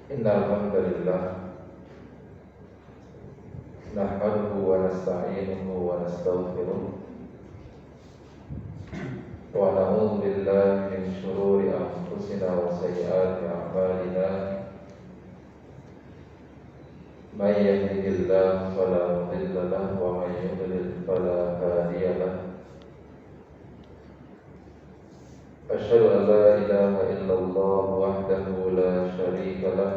Innal hamdalillah nahmaduhu wa nasta'inuhu wa nastaghfiruh wa na'udzu billahi min shururi anfusina wa sayyiati a'malina may yahdihillahu fala mudilla lahu wa may yudlil fala hadiya lahu Asyhadu an la ilaha illallah wahdahu la syarika lah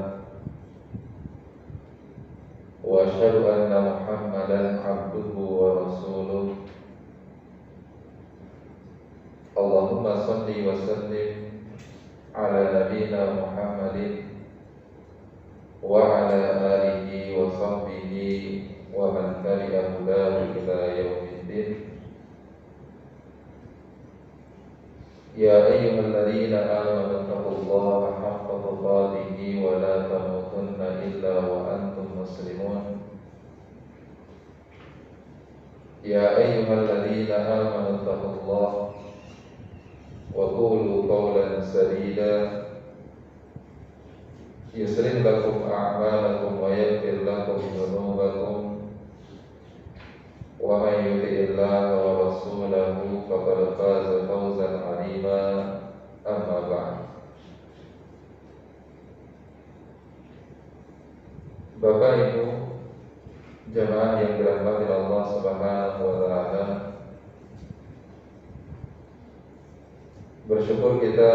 wa asyhadu anna Muhammadan abduhu wa rasuluh. Allahumma shalli wa sallim ala nabiyyina Muhammadin wa ala alihi wa sahbihi wa man tabi'a hudahu ila yaumiddin. Ya ayyuhalladzina amanu taqullaha haqqa tuqatih wa la tamutunna illa wa antum muslimun. Ya ayyuhalladzina amanu taqullaha wa qulu qawlan sadida yuslih lakum a'malakum wa yaghfir lakum dhunubakum wa may yuti'illaha wa rasulahu faqad faza fawzan 'azima. Amma ba'd. Bapak Ibu jemaah yang dirahmati Allah Subhanahu wa taala, bersyukur kita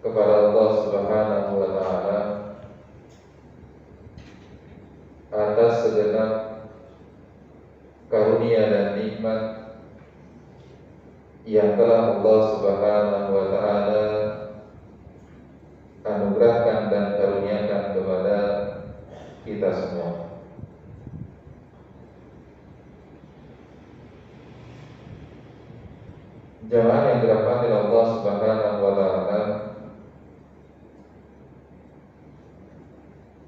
kepada Allah Subhanahu wa taala atas segenap karunia dan nikmat yang telah Allah Subhanahu wa taala anugerahkan dan karuniakan kepada kita semua. Jemaah yang dirahmati Allah Subhanahu wa taala,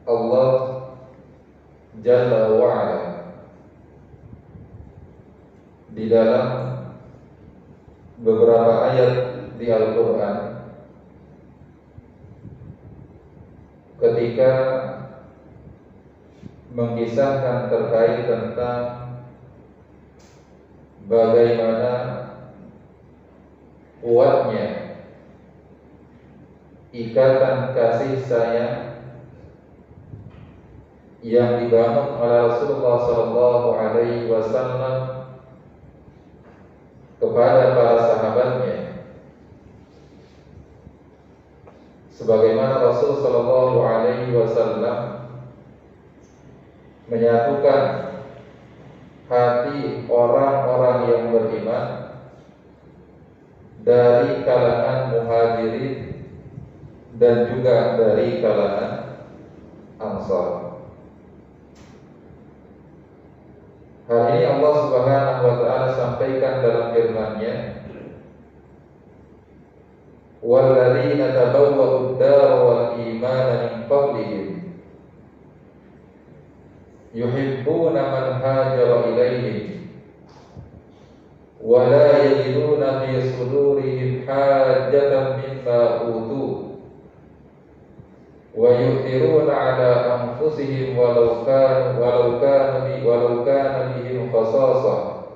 Allah Jalla wa Ala di dalam beberapa ayat di Al-Quran ketika mengisahkan terkait tentang bagaimana kuatnya ikatan kasih sayang yang dibangun oleh Rasulullah SAW kepada para sahabatnya, sebagaimana Rasul sallallahu alaihi wasallam menyatukan hati orang-orang yang beriman dari kalangan muhajirin dan juga dari kalangan ansar. Hal ini Allah Subhanahu wa taala sampaikan dalam firman-Nya, "Walladzina tabawwa'ud dar wal imana min qablihim yuhibbuna man hajara ilaihim wa la yajiduna fi sudurihim hajatan mimma utu wa yu'thiruna 'ala anfusihim walau kana bihim khasasah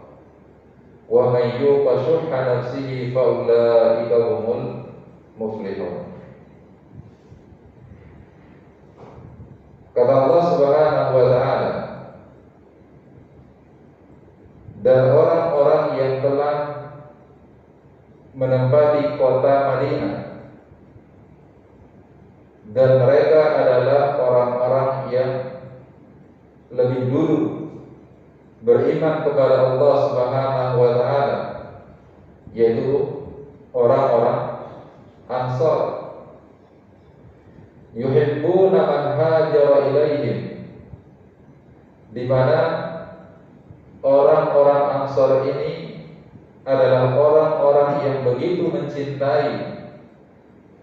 wa man yuqa shuhha nafsihi fa ulaika humul muflihun." Kata Allah Subhanahu wa taala, dan orang-orang yang telah menempati kota Madinah, dan mereka adalah orang-orang yang lebih dulu beriman kepada Allah Subhanahu wa taala, yaitu orang-orang Ansar. Yuhibbuna man hajara ilaihim, di mana orang-orang Ansar ini adalah orang-orang yang begitu mencintai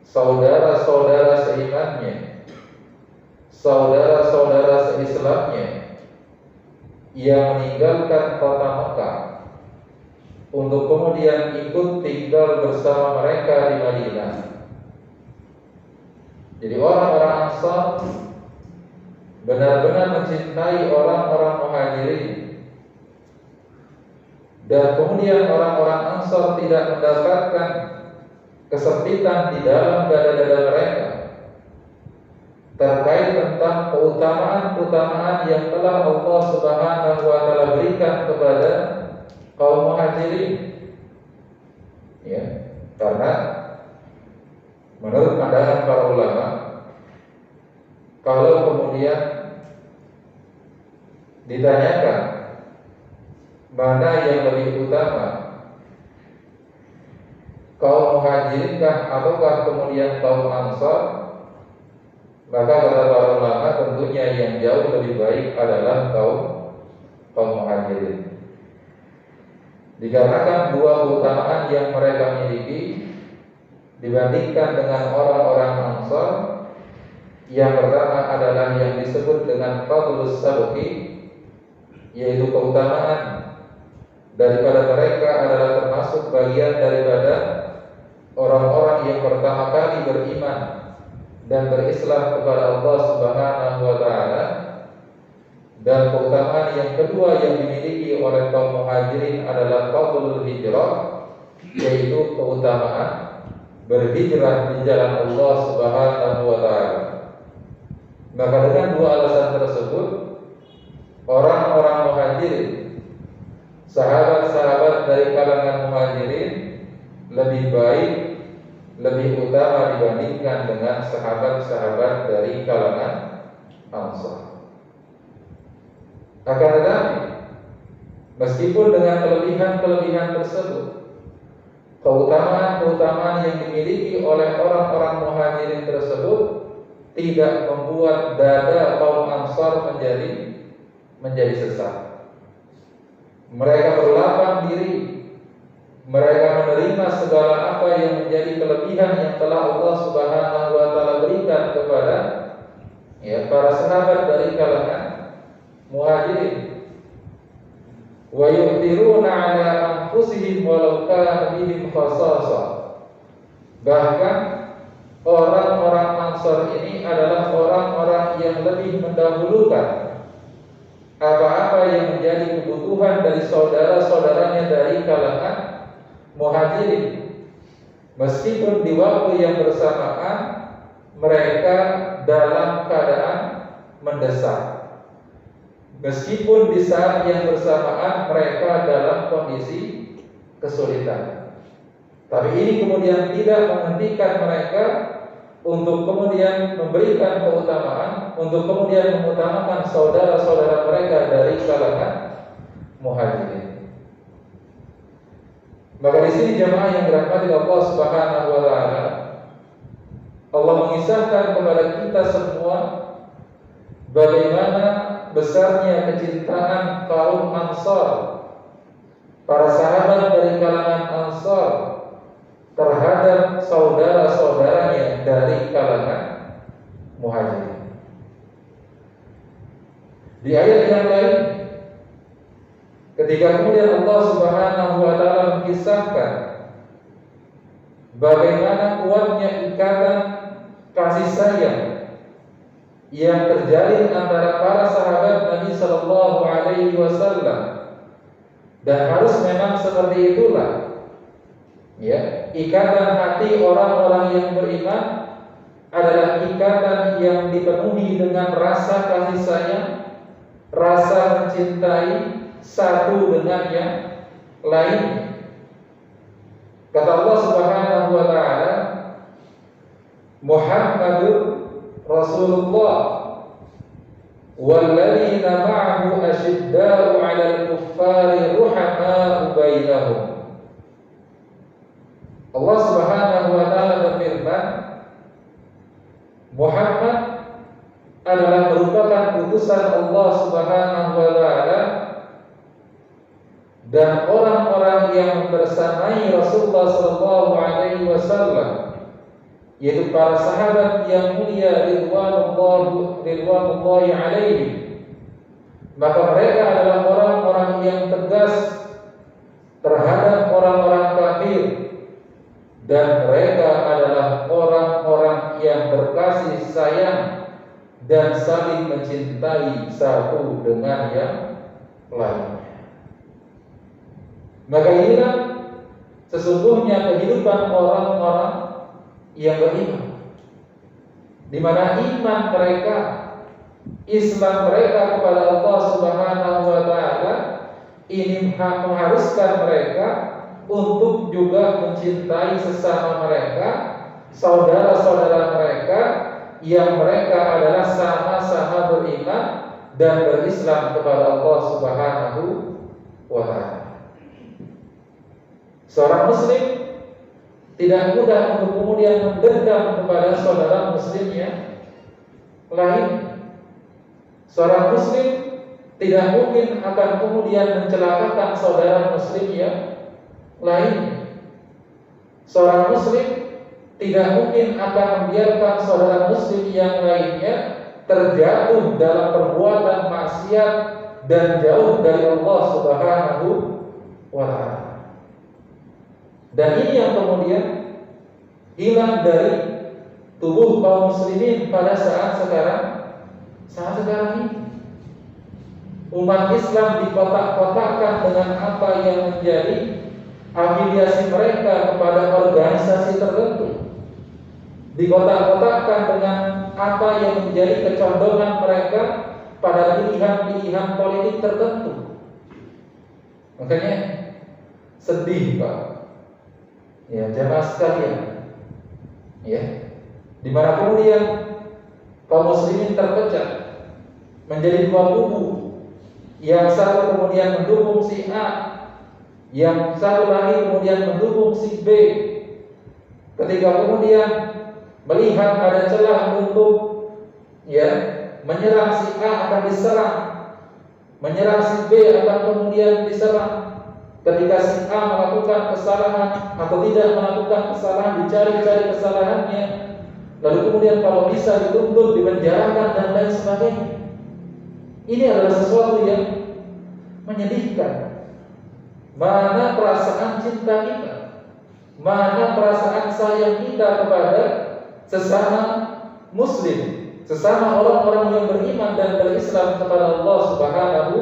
saudara-saudara seimannya, saudara-saudara seislamnya yang meninggalkan kota Mekah untuk kemudian ikut tinggal bersama mereka di Madinah. Jadi orang-orang Ansar benar-benar mencintai orang-orang Muhajirin, dan kemudian orang-orang Ansar tidak mendapatkan kesempitan di dalam dada-dada mereka terkait tentang keutamaan-keutamaan yang telah Allah Subhanahu wa taala berikan kepada kaum Muhajirin. Ya, karena menurut pandangan para ulama, kalau kemudian ditanyakan mana yang lebih utama, kaum Muhajirinkah ataukah kemudian kaum Ansar, maka kata para ulama tentunya yang jauh lebih baik adalah kaum Muhajirin. Dikarenakan dua keutamaan yang mereka miliki dibandingkan dengan orang-orang Ansar. Yang pertama adalah yang disebut dengan fadlus sabqi, yaitu keutamaan daripada mereka adalah termasuk bagian daripada orang-orang yang pertama kali beriman dan berislam kepada Allah Subhanahu wa taala. Dan keutamaan yang kedua yang dimiliki oleh kaum Muhajirin adalah fadlul hijrah, yaitu keutamaan berhijrah di jalan Allah Subhanahu wa taala. Maka dengan dua alasan tersebut, orang-orang Muhajirin, sahabat-sahabat dari kalangan Muhajirin lebih baik, lebih utama dibandingkan dengan sahabat-sahabat dari kalangan Ansar. Akan tetapi, meskipun dengan kelebihan-kelebihan tersebut, keutamaan-keutamaan yang dimiliki oleh orang-orang Muhajirin tersebut tidak membuat dada kaum Ansar menjadi sesak. Mereka berlapang diri, mereka menerima segala apa yang menjadi kelebihan yang telah Allah Subhanahu wa taala berikan kepada para sahabat dari kalangan Muhajirin. Wa yu'thiruna 'ala anfusihim walau kana bihim khasasah. Bahkan orang-orang Ansar ini adalah orang-orang yang lebih mendahulukan apa-apa yang menjadi kebutuhan dari saudara-saudaranya dari kalangan Muhajirin, meskipun di waktu yang bersamaan mereka dalam keadaan mendesak, meskipun di saat yang bersamaan mereka dalam kondisi kesulitan. Tapi ini kemudian tidak menghentikan mereka untuk kemudian memberikan keutamaan, untuk kemudian mengutamakan saudara-saudara mereka dari kalangan Muhajirin. Maka di sini jemaah yang dirahmati Allah Subhanahu wa taala, Allah mengisahkan kepada kita semua bagaimana besarnya kecintaan kaum Ansar, para sahabat dari kalangan Ansar terhadap saudara-saudaranya dari kalangan Muhajirin. Di ayat yang lain, ketika kemudian Allah Subhanahu wa taala mengisahkan bagaimana kuatnya ikatan kasih sayang yang terjalin antara para sahabat Nabi sallallahu alaihi wasallam, dan harus memang seperti itulah ikatan hati orang-orang yang beriman adalah ikatan yang dipenuhi dengan rasa kasih sayang, rasa mencintai satu dengan yang lain. Kata Allah Subhanahu wa taala, Muhammadur Rasulullah walladzina ma'ahu asyidda'u 'alal kuffari ruhama'u bainahum. Allah Subhanahu wa taala berfirman, Muhammad adalah merupakan utusan Allah Subhanahu wa taala, dan orang-orang yang bersamai Rasulullah sallallahu alaihi wasallam, yaitu para sahabat yang mulia ridwanullahi alaihi, maka mereka adalah orang-orang yang tegas terhadap orang-orang kafir, dan mereka adalah orang-orang yang berkasih kasih sayang dan saling mencintai satu dengan yang lainnya. Maka inilah sesungguhnya kehidupan orang-orang yang beriman, di mana iman mereka, Islam mereka kepada Allah Subhanahu wa taala ini mengharuskan mereka untuk juga mencintai sesama mereka, saudara-saudara mereka yang mereka adalah sama-sama beriman dan berislam kepada Allah Subhanahu wa taala. Seorang muslim tidak mudah untuk kemudian mendendam kepada saudara muslimnya lain. Seorang muslim tidak mungkin akan kemudian mencelakakan saudara muslimnya lain. Seorang muslim tidak mungkin akan membiarkan saudara muslim yang lainnya terjatuh dalam perbuatan maksiat dan jauh dari Allah Subhanahu wa taala. Dan ini yang kemudian hilang dari tubuh kaum muslimin pada saat sekarang ini. Umat Islam dikotak-kotakkan dengan apa yang menjadi afiliasi mereka kepada organisasi tertentu, dikotak-kotakkan dengan apa yang menjadi kecondongan mereka pada pilihan-pilihan politik tertentu. Makanya sedih, Pak. Ya, jamaah sekalian, ya, di mana kemudian kaum muslimin terpecah menjadi dua kubu. Yang satu kemudian mendukung si A, yang satu lagi kemudian mendukung si B. Ketika kemudian melihat ada celah untuk menyerang si A akan diserang, menyerang si B akan kemudian diserang. Ketika si A melakukan kesalahan atau tidak melakukan kesalahan, dicari-cari kesalahannya, lalu kemudian kalau bisa dituntut, dipenjarakan dan lain sebagainya. Ini adalah sesuatu yang menyedihkan. Mana perasaan cinta kita, mana perasaan sayang kita kepada sesama muslim, sesama orang-orang yang beriman dan berislam kepada Allah Subhanahu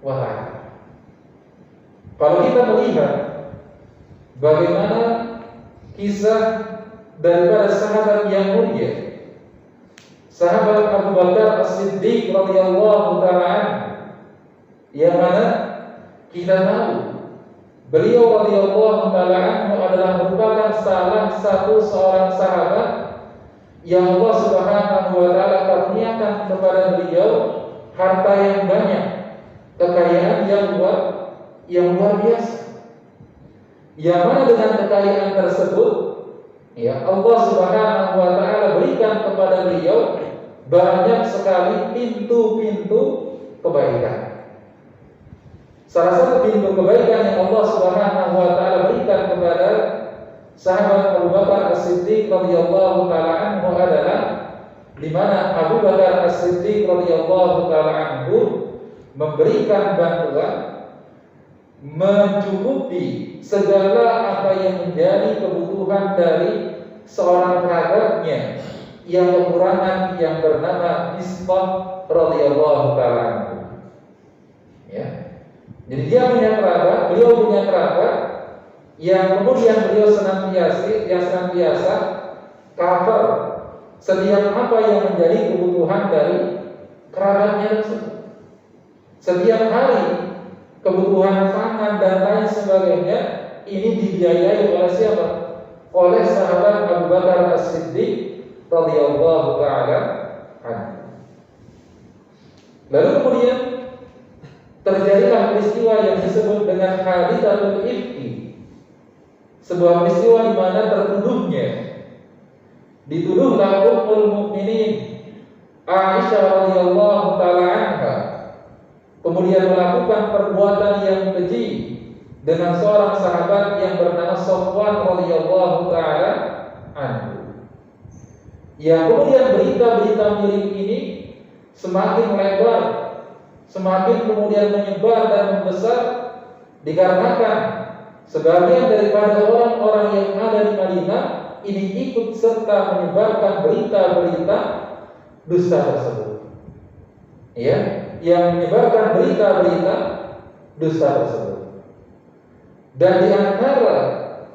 wa taala. Kalau kita melihat bagaimana kisah daripada sahabat yang mulia, sahabat Abu Bakar As-Siddiq radhiyallahu taala, yang mana kita tahu beliau radhiyallahu taala adalah merupakan salah satu seorang sahabat yang Allah Subhanahu wa taala karuniakan kepada beliau harta yang banyak, kekayaan yang luar biasa. Yang mana dengan kekayaan tersebut, Allah Subhanahu wa taala berikan kepada beliau banyak sekali pintu-pintu kebaikan. Salah satu pintu kebaikan yang Allah Subhanahu wa taala berikan kepada sahabat Abu Bakar As-Siddiq radhiyallahu taala anhu adalah di mana Abu Bakar As-Siddiq radhiyallahu taala anhu memberikan bantuan mencukupi segala apa yang menjadi kebutuhan dari seorang kerabatnya yang kekurangan, yang bernama Mistah radhiyallahu taala anhu. Ya. Jadi dia punya kerabat, beliau punya kerabat yang kemudian beliau senantiasa cover setiap apa yang menjadi kebutuhan dari kerabatnya tersebut. Setiap hari kebutuhan pangan dan lain sebagainya ini dibiayai oleh siapa? Oleh sahabat Abu Bakar As-Siddiq radhiyallahu taala anhu. Lalu kemudian terjadilah peristiwa yang disebut dengan Haditsatul Ifki, sebuah peristiwa di mana dituduhlah Ummul Mukminin Aisyah radhiyallahu taala anha kemudian melakukan perbuatan yang keji dengan seorang sahabat yang bernama Safwan radhiyallahu taala anhu. Yang kemudian berita-berita miring ini semakin lebar, semakin kemudian menyebar dan membesar dikarenakan sebagian daripada orang-orang yang ada di Madinah ini ikut serta menyebarkan berita-berita dusta tersebut. Ya, yang menyebarkan berita-berita dusta tersebut. Dan di antara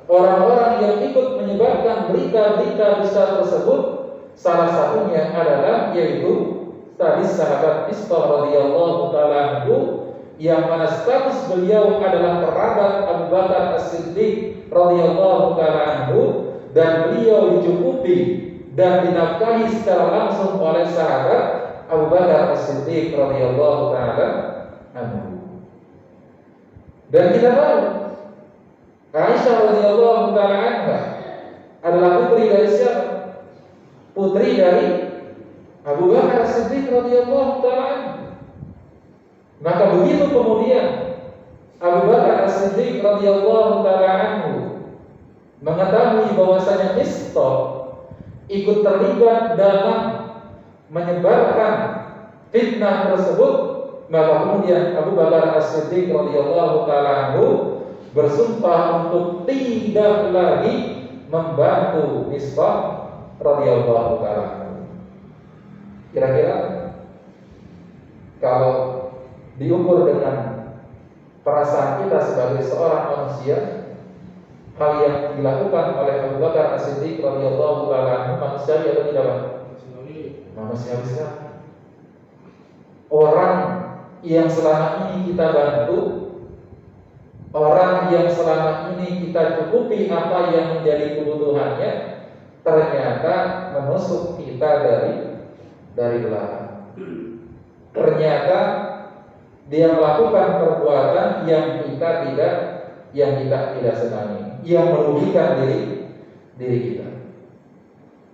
orang-orang yang ikut menyebarkan berita-berita dusta tersebut, salah satunya adalah yaitu tadi sahabat Mistah radhiyallahu taala anhu, yang mana status beliau adalah kerabat Abu Bakar As-Siddiq radhiyallahu taala anhu, dan beliau dicukupi dan dinafkahi secara langsung oleh sahabat Abu Bakar As-Siddiq radhiyallahu taala anhu. Dan kita tahu Aisyah radhiyallahu taala anha adalah putri dari siapa? Putri dari Abu Bakar As-Siddiq radhiyallahu taala anhu. Maka begitu kemudian Abu Bakar As-Siddiq radhiyallahu taala anhu mengetahui bahwasanya Mistah ikut terlibat dalam menyebarkan fitnah tersebut, maka kemudian Abu Bakar As-Siddiq radhiyallahu taala anhu bersumpah untuk tidak lagi membantu Mistah radhiyallahu taala anhu. Kira-kira kalau diukur dengan perasaan kita sebagai seorang manusia, hal yang dilakukan oleh Abu Bakar As-Siddiq radhiyallahu taala anhu manusiawi atau tidak? Manusiawi sekali. Orang yang selama ini kita bantu, orang yang selama ini kita cukupi apa yang menjadi kebutuhannya, ternyata menusuk kita dari belakang. Ternyata dia melakukan perbuatan yang kita tidak senangi, yang merugikan diri kita.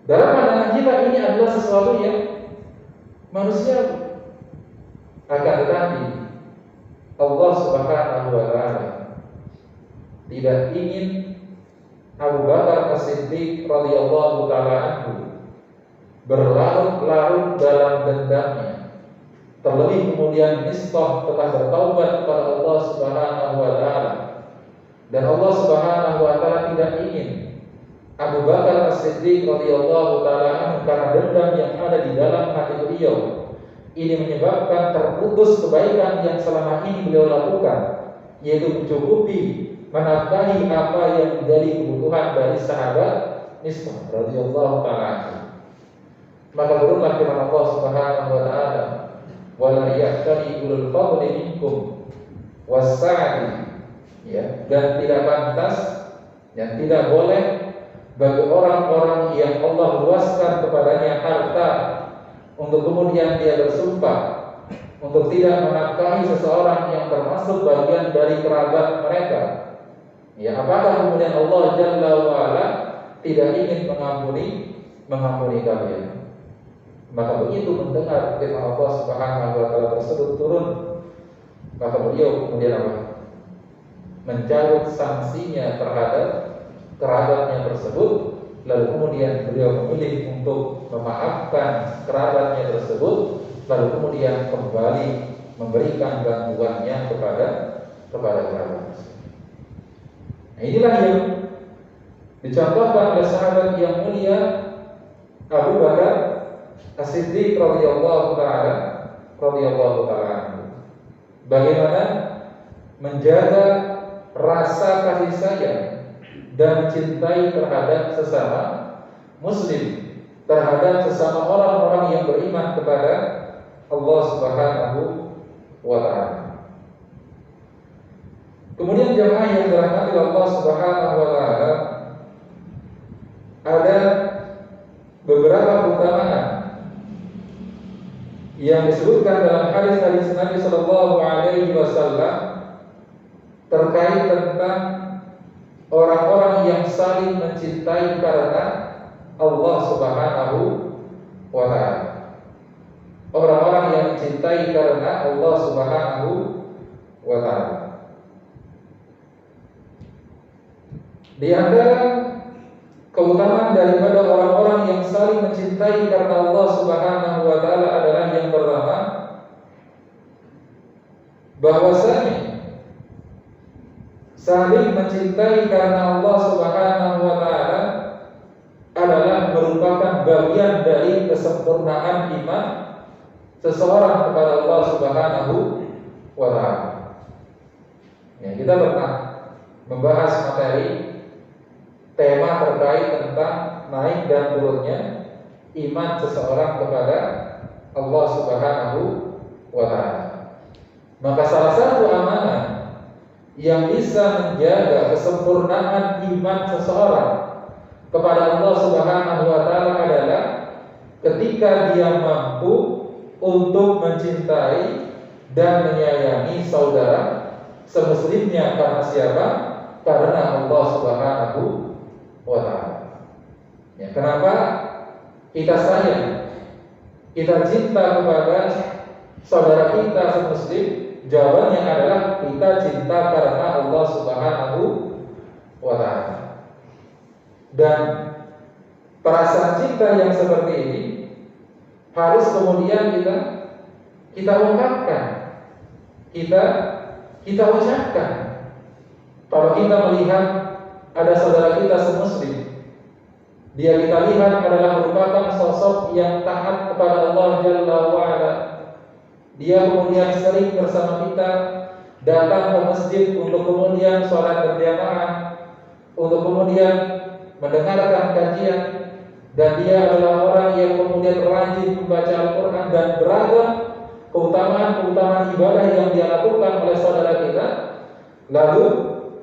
Dalam pandangan kita ini adalah sesuatu yang manusiawi. Akan tetapi Allah Subhanahu wa taala tidak ingin Abu Bakar As-Siddiq radhiyallahu taala anhu berlarut-larut dalam dendamnya. Terlebih kemudian Mistah telah bertaubat kepada Allah Subhanahu wa taala, dan Allah Subhanahu wa taala tidak ingin Abu Bakar As-Siddiq radhiyallahu taala anhu karena dendam yang ada di dalam hati beliau ini menyebabkan terputus kebaikan yang selama ini beliau lakukan, yaitu mencukupi menafkahi apa yang menjadi kebutuhan dari sahabat Mistah radhiyallahu taala anhu. Maka turunlah firman Allah Subhanahu wa taala, wala ya'tali ulul fadli minkum was-sa'ati, ya, dan tidak pantas dan tidak boleh bagi orang-orang yang Allah luaskan kepadanya harta untuk kemudian dia bersumpah untuk tidak menafkahi seseorang yang termasuk bagian dari kerabat mereka. Ya, apakah kemudian Allah Jalla wa Ala tidak ingin mengampuni kalian? Maka begitu mendengar firman Allah Subhanahu wa taala tersebut turun, maka beliau kemudian apa? Mencabut sanksinya terhadap kerabatnya tersebut, lalu kemudian beliau memilih untuk memaafkan kerabatnya tersebut, lalu kemudian kembali memberikan bantuannya kepada kerabat. Nah, inilah yang dicontohkan oleh sahabat yang mulia Abu Bakar As-Siddiq radhiyallahu taala anhu. Bagaimana menjaga rasa kasih sayang dan cintai terhadap sesama muslim, terhadap sesama orang-orang yang beriman kepada Allah Subhanahu wa taala. Kemudian jemaah yang dirahmati Allah Subhanahu wa taala, ada beberapa keutamaan yang disebutkan dalam hadis-hadis Nabi sallallahu alaihi wasallam terkait tentang orang-orang yang saling mencintai karena Allah Subhanahu wa taala. Orang-orang yang mencintai karena Allah Subhanahu wa taala. Di antara keutamaan daripada orang-orang yang saling mencintai karena Allah Subhanahu wa taala adalah yang pertama, bahwasanya saling mencintai karena Allah Subhanahu wa taala adalah merupakan bagian dari kesempurnaan iman seseorang kepada Allah Subhanahu wa ta'ala. Ya, kita pernah membahas materi tema terkait tentang naik dan turunnya iman seseorang kepada Allah Subhanahu wa ta'ala. Maka salah satu amanah yang bisa menjaga kesempurnaan iman seseorang kepada Allah Subhanahu wa ta'ala adalah ketika dia mampu untuk mencintai dan menyayangi saudara semuslimnya. Karena siapa? Karena Allah Subhanahu wa ta'ala. Ya, kenapa kita sayang, kita cinta kepada saudara kita semuslim? Jawabannya adalah kita cinta karena Allah Subhanahu wa ta'ala. Dan perasaan cinta yang seperti ini harus kemudian kita ungkapkan, kita ucapkan. Kalau kita melihat ada saudara kita semuslim, dia kita lihat adalah merupakan sosok yang taat kepada Allah Jalla wa'ala, dia kemudian sering bersama kita datang ke masjid untuk kemudian sholat berjamaah, untuk kemudian mendengarkan kajian, dan dia adalah orang yang kemudian rajin membaca Al-Quran dan beragam keutamaan ibadah yang dia lakukan oleh saudara kita. Lalu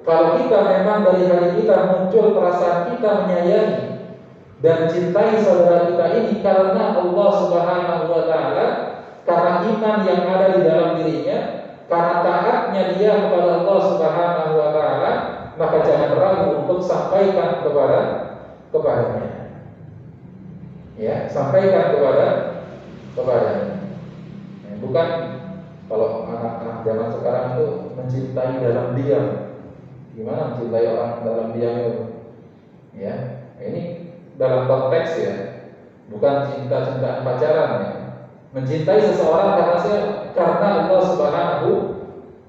kalau kita memang dari hati kita muncul perasaan kita menyayangi dan cintai saudara kita ini karena Allah Subhanahu wa ta'ala, karena iman yang ada di dalam dirinya, karena taatnya dia kepada Allah Subhanahu wa ta'ala, maka jangan ragu untuk sampaikan kepadanya. Ya, sampaikan kepadanya. Ya, bukan kalau anak-anak zaman sekarang itu mencintai dalam diam. Gimana mencintai orang dalam diam itu? Ya, ini dalam konteks ya, bukan cinta-cintaan pacaran ya. Mencintai seseorang karena Allah Subhanahu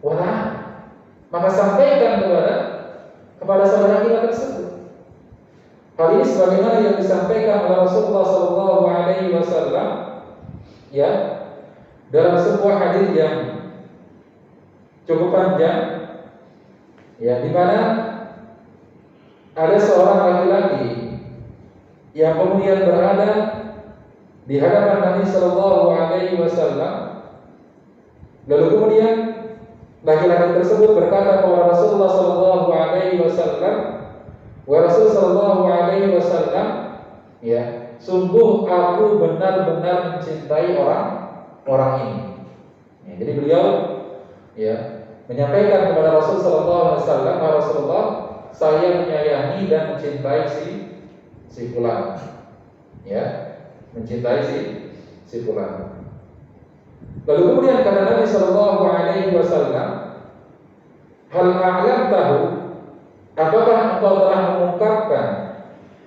wa ta'ala, maka sampaikan kepada saudara kita tersebut. Hal ini sebagaimana yang disampaikan oleh Rasulullah sallallahu alaihi wasallam ya, dalam sebuah hadis yang cukup panjang ya, di mana ada seorang laki-laki yang kemudian berada di hadapan Nabi sallallahu alaihi wasallam. Lalu kemudian laki-laki tersebut berkata kepada Rasulullah sallallahu alaihi wasallam, "Wa Rasul sallallahu alaihi wasallam, ya, sungguh aku benar-benar mencintai orang ini." Ya, jadi beliau ya menyampaikan kepada Rasul sallallahu alaihi wasallam, "Rasulullah, saya menyayangi dan mencintai si fulan." Ya, mencintai si fulan. Lalu kemudian kata Nabi sallallahu alaihi wasallam, "Hal a'lamtahu, apakah engkau telah mengungkapkan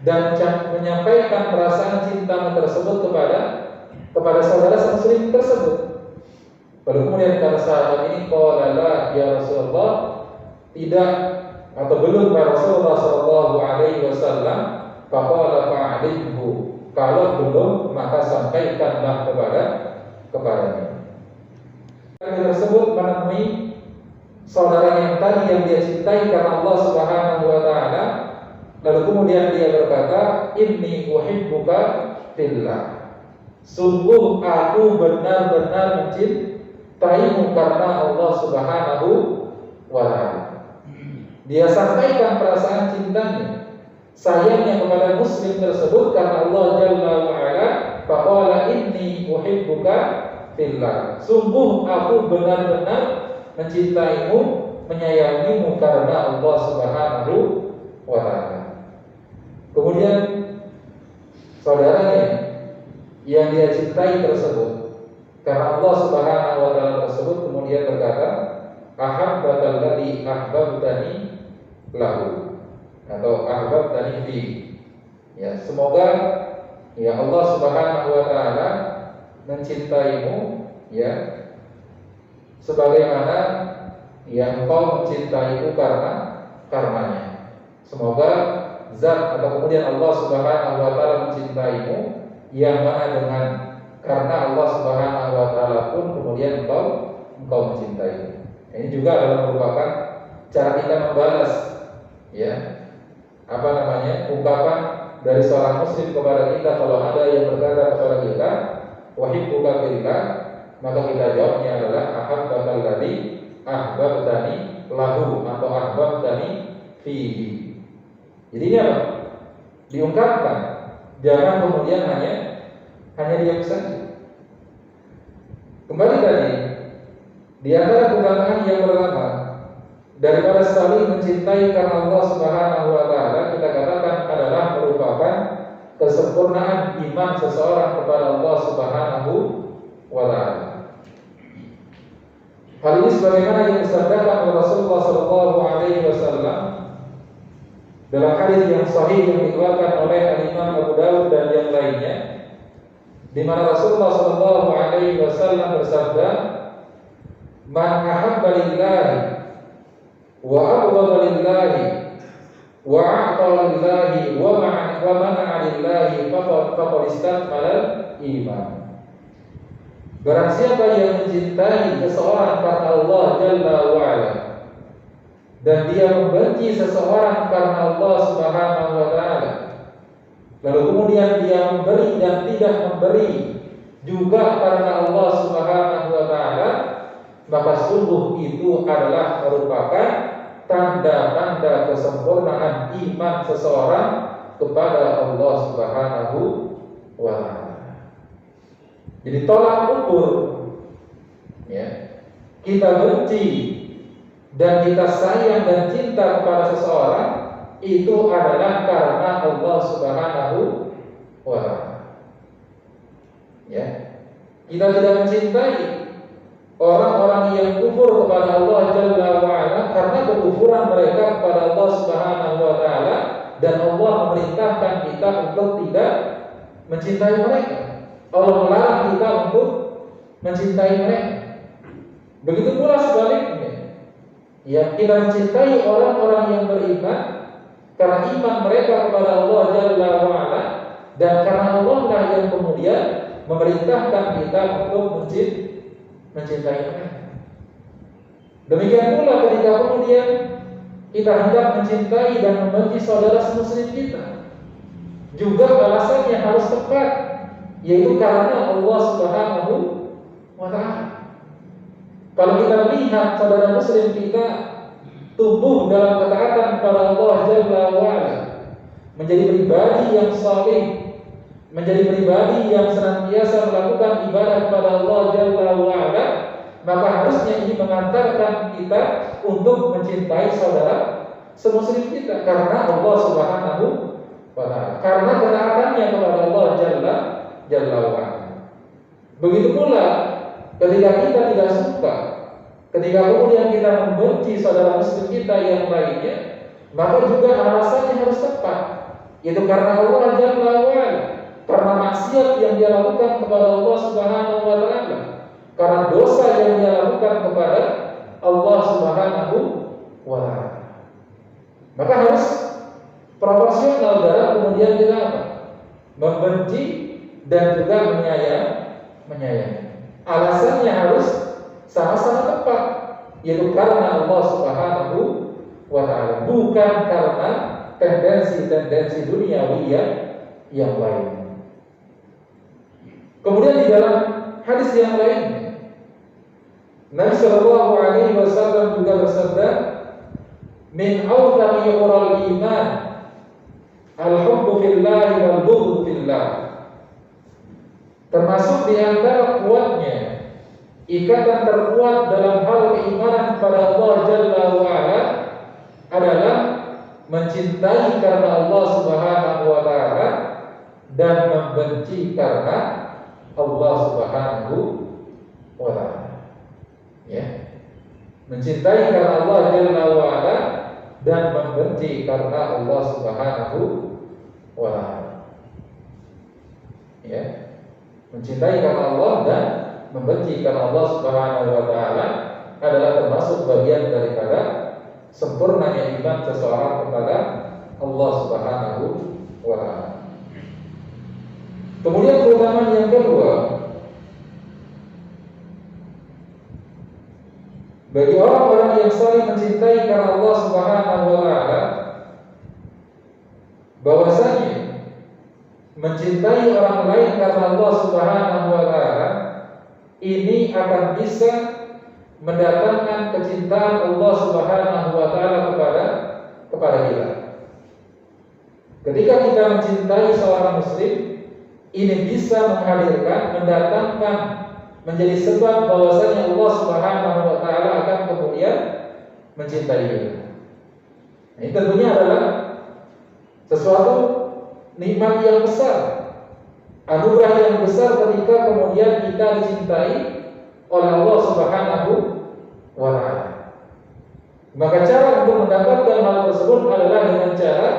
dan menyampaikan perasaan cintamu tersebut kepada saudara muslim tersebut?" Lalu kemudian kata sahabat ini, "Qala la ya Rasulullah," tidak atau belum ya Rasulullah sallallahu alaihi wasallam. Faqala fa'alimhu, kalau belum maka sampaikanlah kepadanya. Orang tersebut menemui saudara yang tadi yang dia cintai karena Allah Subhanahu wa ta'ala. Lalu kemudian dia berkata, "Inni uhibbuka fillah." Sungguh aku benar-benar mencintaimu karena Allah Subhanahu wa ta'ala. Dia sampaikan perasaan cintanya, sayangnya kepada muslim tersebut karena Allah Jalla wa'ala. Faqala inni uhibbuka fillah. Sungguh aku benar-benar mencintaimu, menyayangimu karena Allah Subhanahu wa ta'ala. Kemudian saudaranya yang dia cintai tersebut karena Allah Subhanahu wa ta'ala tersebut kemudian berkata, "Ahabbakal ladzi ahbabtani lahu," atau "ahbabtani fi." Ya, semoga ya Allah Subhanahu wa ta'ala mencintaimu ya sebagaimana yang engkau mencintaiku karenanya. Semoga zat atau kemudian Allah Subhanahu wa taala mencintaimu, yang mana dengan karena Allah Subhanahu wa taala pun kemudian engkau mencintai. Ini juga adalah merupakan cara kita membalas, ya, ungkapan dari seorang muslim kepada kita. Kalau ada yang berkata kepada kita wahibbuka fillah, maka kita jawabnya adalah ahabbakal ladzi ahbabtani lahu atau ahbabtani fihi. Jadi ini apa? Diungkapkan, jangan kemudian hanya diam saja. Kembali tadi, di antara keutamaan yang pertama daripada saling mencintai karena Allah Subhanahu wa taala, kita katakan adalah merupakan kesempurnaan iman seseorang kepada Allah Subhanahu wa taala. Hal ini sebagaimana yang disabdakan oleh Rasulullah sallallahu alaihi wasallam dalam hadis yang sahih yang dikeluarkan oleh Imam Abu Dawud dan yang lainnya, di mana Rasulullah sallallahu alaihi wasallam bersabda, "Man ahabba lillahi wa abghadha lillahi wa a'ta lillahi wa mana'a lillahi faqad istakmala iman." Barang siapa yang mencintai seseorang karena Allah Jalla wa'ala, dan dia membenci seseorang karena Allah Subhanahu wa ta'ala, lalu kemudian dia memberi dan tidak memberi juga karena Allah Subhanahu wa ta'ala, maka sungguh itu adalah merupakan tanda-tanda kesempurnaan iman seseorang kepada Allah Subhanahu wa ta'ala. Jadi tolak ukur, ya, kita benci dan kita sayang dan cinta kepada seseorang itu adalah karena Allah Subhanahu wa ta'ala. Ya, kita tidak mencintai orang-orang yang kufur kepada Allah Jalla wa'ala karena kekufuran mereka kepada Allah Subhanahu wa ta'ala, dan Allah memerintahkan kita untuk tidak mencintai mereka. Allah melarang kita untuk mencintai mereka. Begitu pula sebaliknya, ya, kita mencintai orang-orang yang beriman karena iman mereka kepada Allah Jalla wa'ala, dan karena Allah lah yang kemudian memerintahkan kita untuk mencintai mereka. Demikian pula ketika kemudian kita hendak mencintai dan membenci saudara semuslim kita, juga alasannya harus tepat, yaitu karena Allah Subhanahu wa ta'ala. Kalau kita lihat saudara muslim kita tumbuh dalam ketaatan kepada Allah Jalla wa'ala, menjadi pribadi yang saleh, menjadi pribadi yang senantiasa melakukan ibadah kepada Allah Jalla wa'ala, maka harusnya ini mengantarkan kita untuk mencintai saudara semuslim kita karena Allah Subhanahu wa ta'ala, karena ketaatannya kepada Allah Jalla wa'ala. Begitu pula ketika kita tidak suka, ketika kemudian kita membenci saudara muslim kita yang lainnya, maka juga alasannya harus tepat, yaitu karena Allah Jalla wa'ala, karena maksiat yang dia lakukan kepada Allah Subhanahu wa ta'ala, karena dosa yang dia lakukan kepada Allah Subhanahu wa ta'ala. Maka harus proporsional dalam kemudian kita apa? Membenci dan juga menyayangi. Alasannya harus sama-sama tepat, yaitu karena Allah Subhanahu wa ta'ala, bukan karena tendensi-tendensi duniawi yang lain. Kemudian di dalam hadis yang lain, Nabi sallallahu alaihi wasallam juga bersabda, "Min awthaqi ural iman al-hubbu fillah wal bughdu fillah." Termasuk di antara kuatnya ikatan terkuat dalam hal keimanan kepada Allah Jalla wa'ala adalah mencintai karena Allah Subhanahu wa ta'ala dan membenci karena Allah Subhanahu wa ta'ala. Ya. Mencintai karena Allah Jalla wa'ala dan membenci karena Allah Subhanahu wa ta'ala. Ya. Mencintai karena Allah dan membenci karena Allah Subhanahu wa ta'ala adalah termasuk bagian daripada sempurnanya iman seseorang Allah Subhanahu wa taala. Kemudian keutamaan yang kedua, bagi orang-orang yang saling mencintai karena Allah Subhanahu wa taala, bahwasanya mencintai orang lain karena Allah Subhanahu wa taala ini akan bisa mendatangkan kecintaan Allah Subhanahu wa taala kepada kita. Ketika kita mencintai seorang muslim, ini bisa menghadirkan, mendatangkan, menjadi sebab bahwasanya Allah Subhanahu wa taala akan kemudian mencintai kita. Ini tentunya adalah sesuatu nikmat yang besar, anugerah yang besar ketika kemudian kita dicintai oleh Allah Subhanahu wa taala. Maka cara untuk mendapatkan hal tersebut adalah dengan cara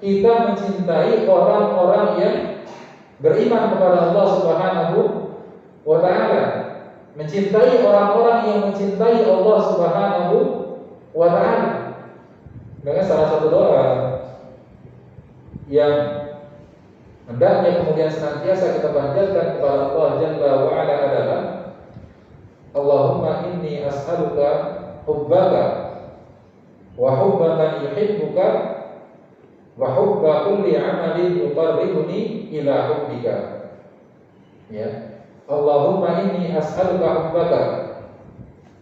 kita mencintai orang-orang yang beriman kepada Allah Subhanahu wa taala, mencintai orang-orang yang mencintai Allah Subhanahu wa taala. Dengan salah satu doa yang hendaknya kemudian senantiasa kita panjatkan kepada Allah Jalla wa Ala adalah Allahumma inni as'aluka hubbaka wa hubba man yuhibbuka wa hubba kulli amalin yuqarribuni ila hubbika. Ya. Allahumma inni as'aluka hubbaka.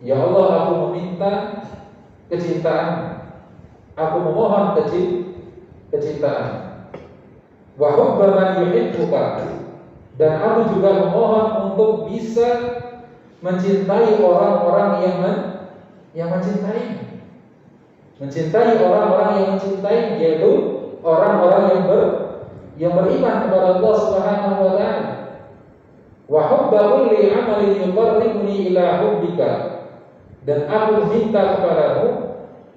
Ya Allah, aku meminta kecintaan. Aku memohon kecintaan. Wa hubba man yuhibbuka, dan aku juga memohon untuk bisa mencintai orang-orang yang mencintai. Mencintai orang-orang yang mencintai, yaitu orang-orang yang beriman kepada Allah Subhanahu wa taala. Wa hubba kulli amalin yuqarribuni ila hubbika, dan aku minta kepadamu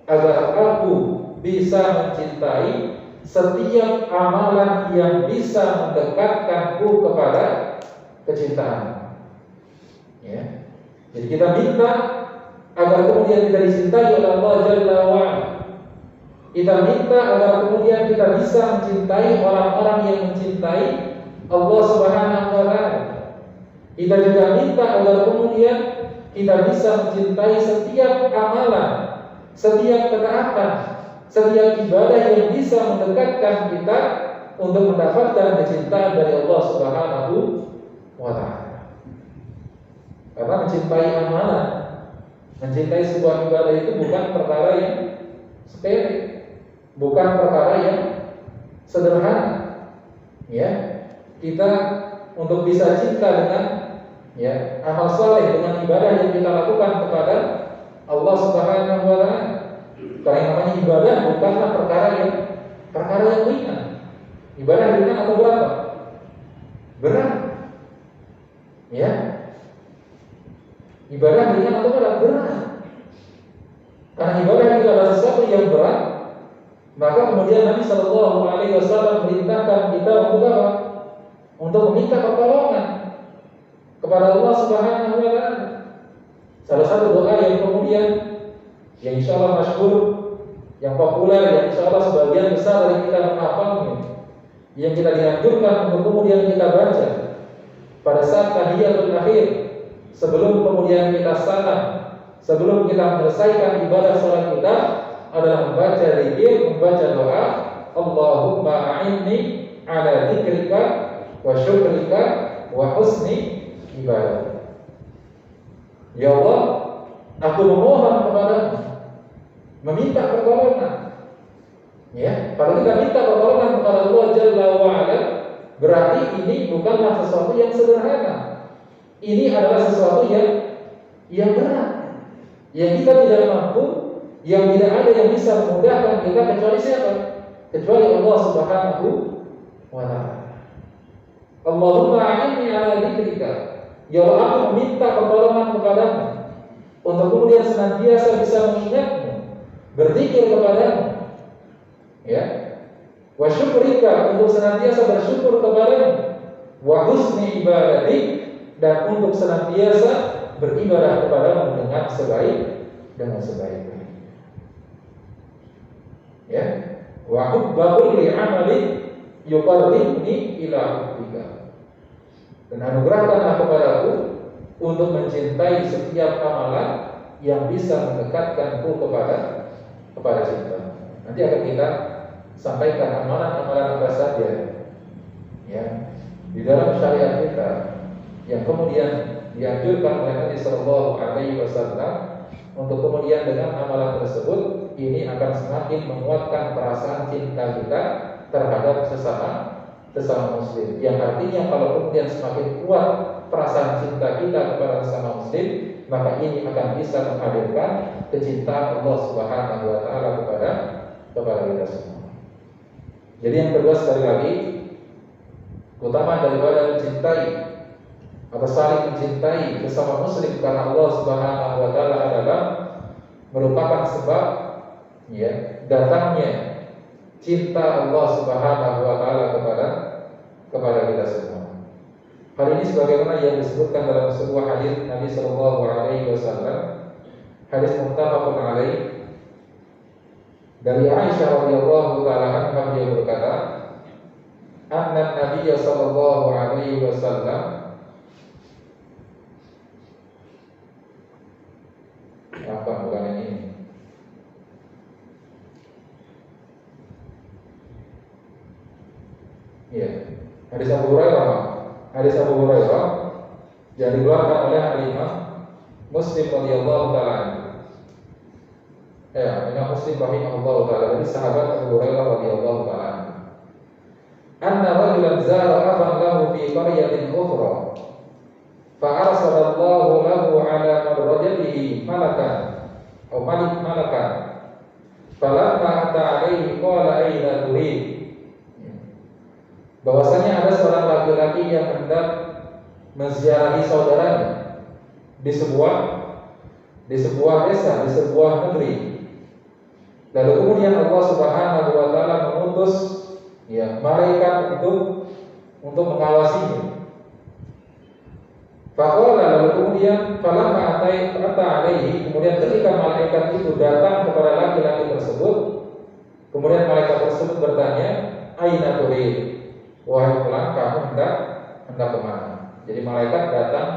agar aku bisa mencintai setiap amalan yang bisa mendekatkanku kepada kecintaan. Ya. Jadi kita minta agar kemudian kita dicintai oleh Allah Jalla wa'ala. Kita minta agar kemudian kita bisa mencintai orang-orang yang mencintai Allah Subhanahu wa taala. Kita juga minta agar kemudian kita bisa mencintai setiap amalan, setiap ketaatan, setiap ibadah yang bisa mendekatkan kita untuk mendapatkan kecintaan dari Allah Subhanahu wa taala. Karena mencintai amalan, mencintai sebuah ibadah itu bukan perkara yang sepele, bukan perkara yang sederhana. Ya, kita untuk bisa cinta dengan amal saleh, dengan ibadah yang kita lakukan kepada Allah Subhanahu wa taala. Karena namanya ibadah bukanlah perkara yang ringan. Ibadah ringan atau berapa? Berat. Ya. Ibadah ringan atau berat? Berat. Karena ibadah itu adalah sesuatu yang berat, maka kemudian Nabi Shallallahu Alaihi Wasallam merintahkan kita untuk apa? Untuk meminta pertolongan kepada Allah Subhanahu wa taala. Salah satu doa yang kemudian yang insya Allah masyhur, yang populer, yang insya Allah sebagian besar dari kita menghafalnya, yang kita dianjurkan untuk kemudian kita baca pada saat tahiyatul akhir, sebelum kemudian kita salam, sebelum kita menyelesaikan ibadah salat kita, adalah membaca zikir, membaca doa, Allahumma a'inni ala dzikrika wa syukrika wa husni ibadah. Ya Allah, aku memohon kepadamu, meminta pertolongan. Ya, kalau kita minta pertolongan kepada Allah Jalla wa Ala, berarti ini bukanlah sesuatu yang sederhana. Ini adalah sesuatu yang berat, yang kita tidak mampu, yang tidak ada yang bisa memudahkan kita kecuali siapa? Kecuali Allah Subhanahu wa taala. Allahumma a'inni ala dzikrika. Ya Allah, aku meminta pertolongan kepadamu untuk kemudian senantiasa bisa mengingatmu, berzikir kepadamu. Ya. Wa syukrika, untuk senantiasa bersyukur kepadamu. Wa husni ibadatik, dan untuk senantiasa beribadah kepadamu dengan sebaik-baiknya. Ya. Wa hubba kulli amalin yuqarribuni ila hubbika. Dan anugerahkanlah kepadaku untuk mencintai setiap amalan yang bisa mendekatkanku kepada cinta. Nanti akan kita sampaikan amalan-amalan apa saja ya di dalam syariat kita yang kemudian dianjurkan oleh Nabi Sallallahu Alaihi Wasallam untuk kemudian dengan amalan tersebut ini akan semakin menguatkan perasaan cinta kita terhadap sesama muslim. Yang artinya kalau kemudian semakin kuat perasaan cinta kita kepada sesama muslim, maka ini akan bisa menghadirkan kecintaan Allah Subhanahu Wa Taala kepada kita semua. Jadi yang kedua, sekali lagi, keutamaan daripada mencintai atau saling mencintai sesama muslim karena Allah Subhanahu Wa Taala adalah merupakan sebab ya datangnya cinta Allah Subhanahu Wa Taala kepada kita semua. Hal ini sebagaimana yang disebutkan dalam sebuah hadis Nabi Sallallahu Alaihi Wasallam, hadis muttafaqun alaih, dari Aisyah radhiyallahu taala anha, beliau berkata, anna Nabi Sallallahu Alaihi Wasallam bukan ini. Ya, hadis Abu Hurairah yang dikeluarkan oleh Imam Muslim radhiyallahu taala anhu. Imam Muslim rahimahullahu taala, dari sahabat Abu Hurairah radhiyallahu taala anhu. Anna rajulan zara akhan lahu fi qaryatin ukhra. Fa'arsalallahu lahu ala madrajatihi malakan atau malakan. Falamma ata alaihi qala aina turid. Bahwasanya ada seorang laki-laki yang hendak menziarahi saudaranya di sebuah desa, di sebuah negeri. Lalu kemudian Allah Subhanahu Wa Taala mengutus malaikat untuk mengawasinya. Faqala, lalu kemudian falamma ata alaihi, kemudian ketika malaikat itu datang kepada laki-laki tersebut, kemudian malaikat tersebut bertanya, aina turid, wahai fulan, kamu hendak kemana? Jadi malaikat datang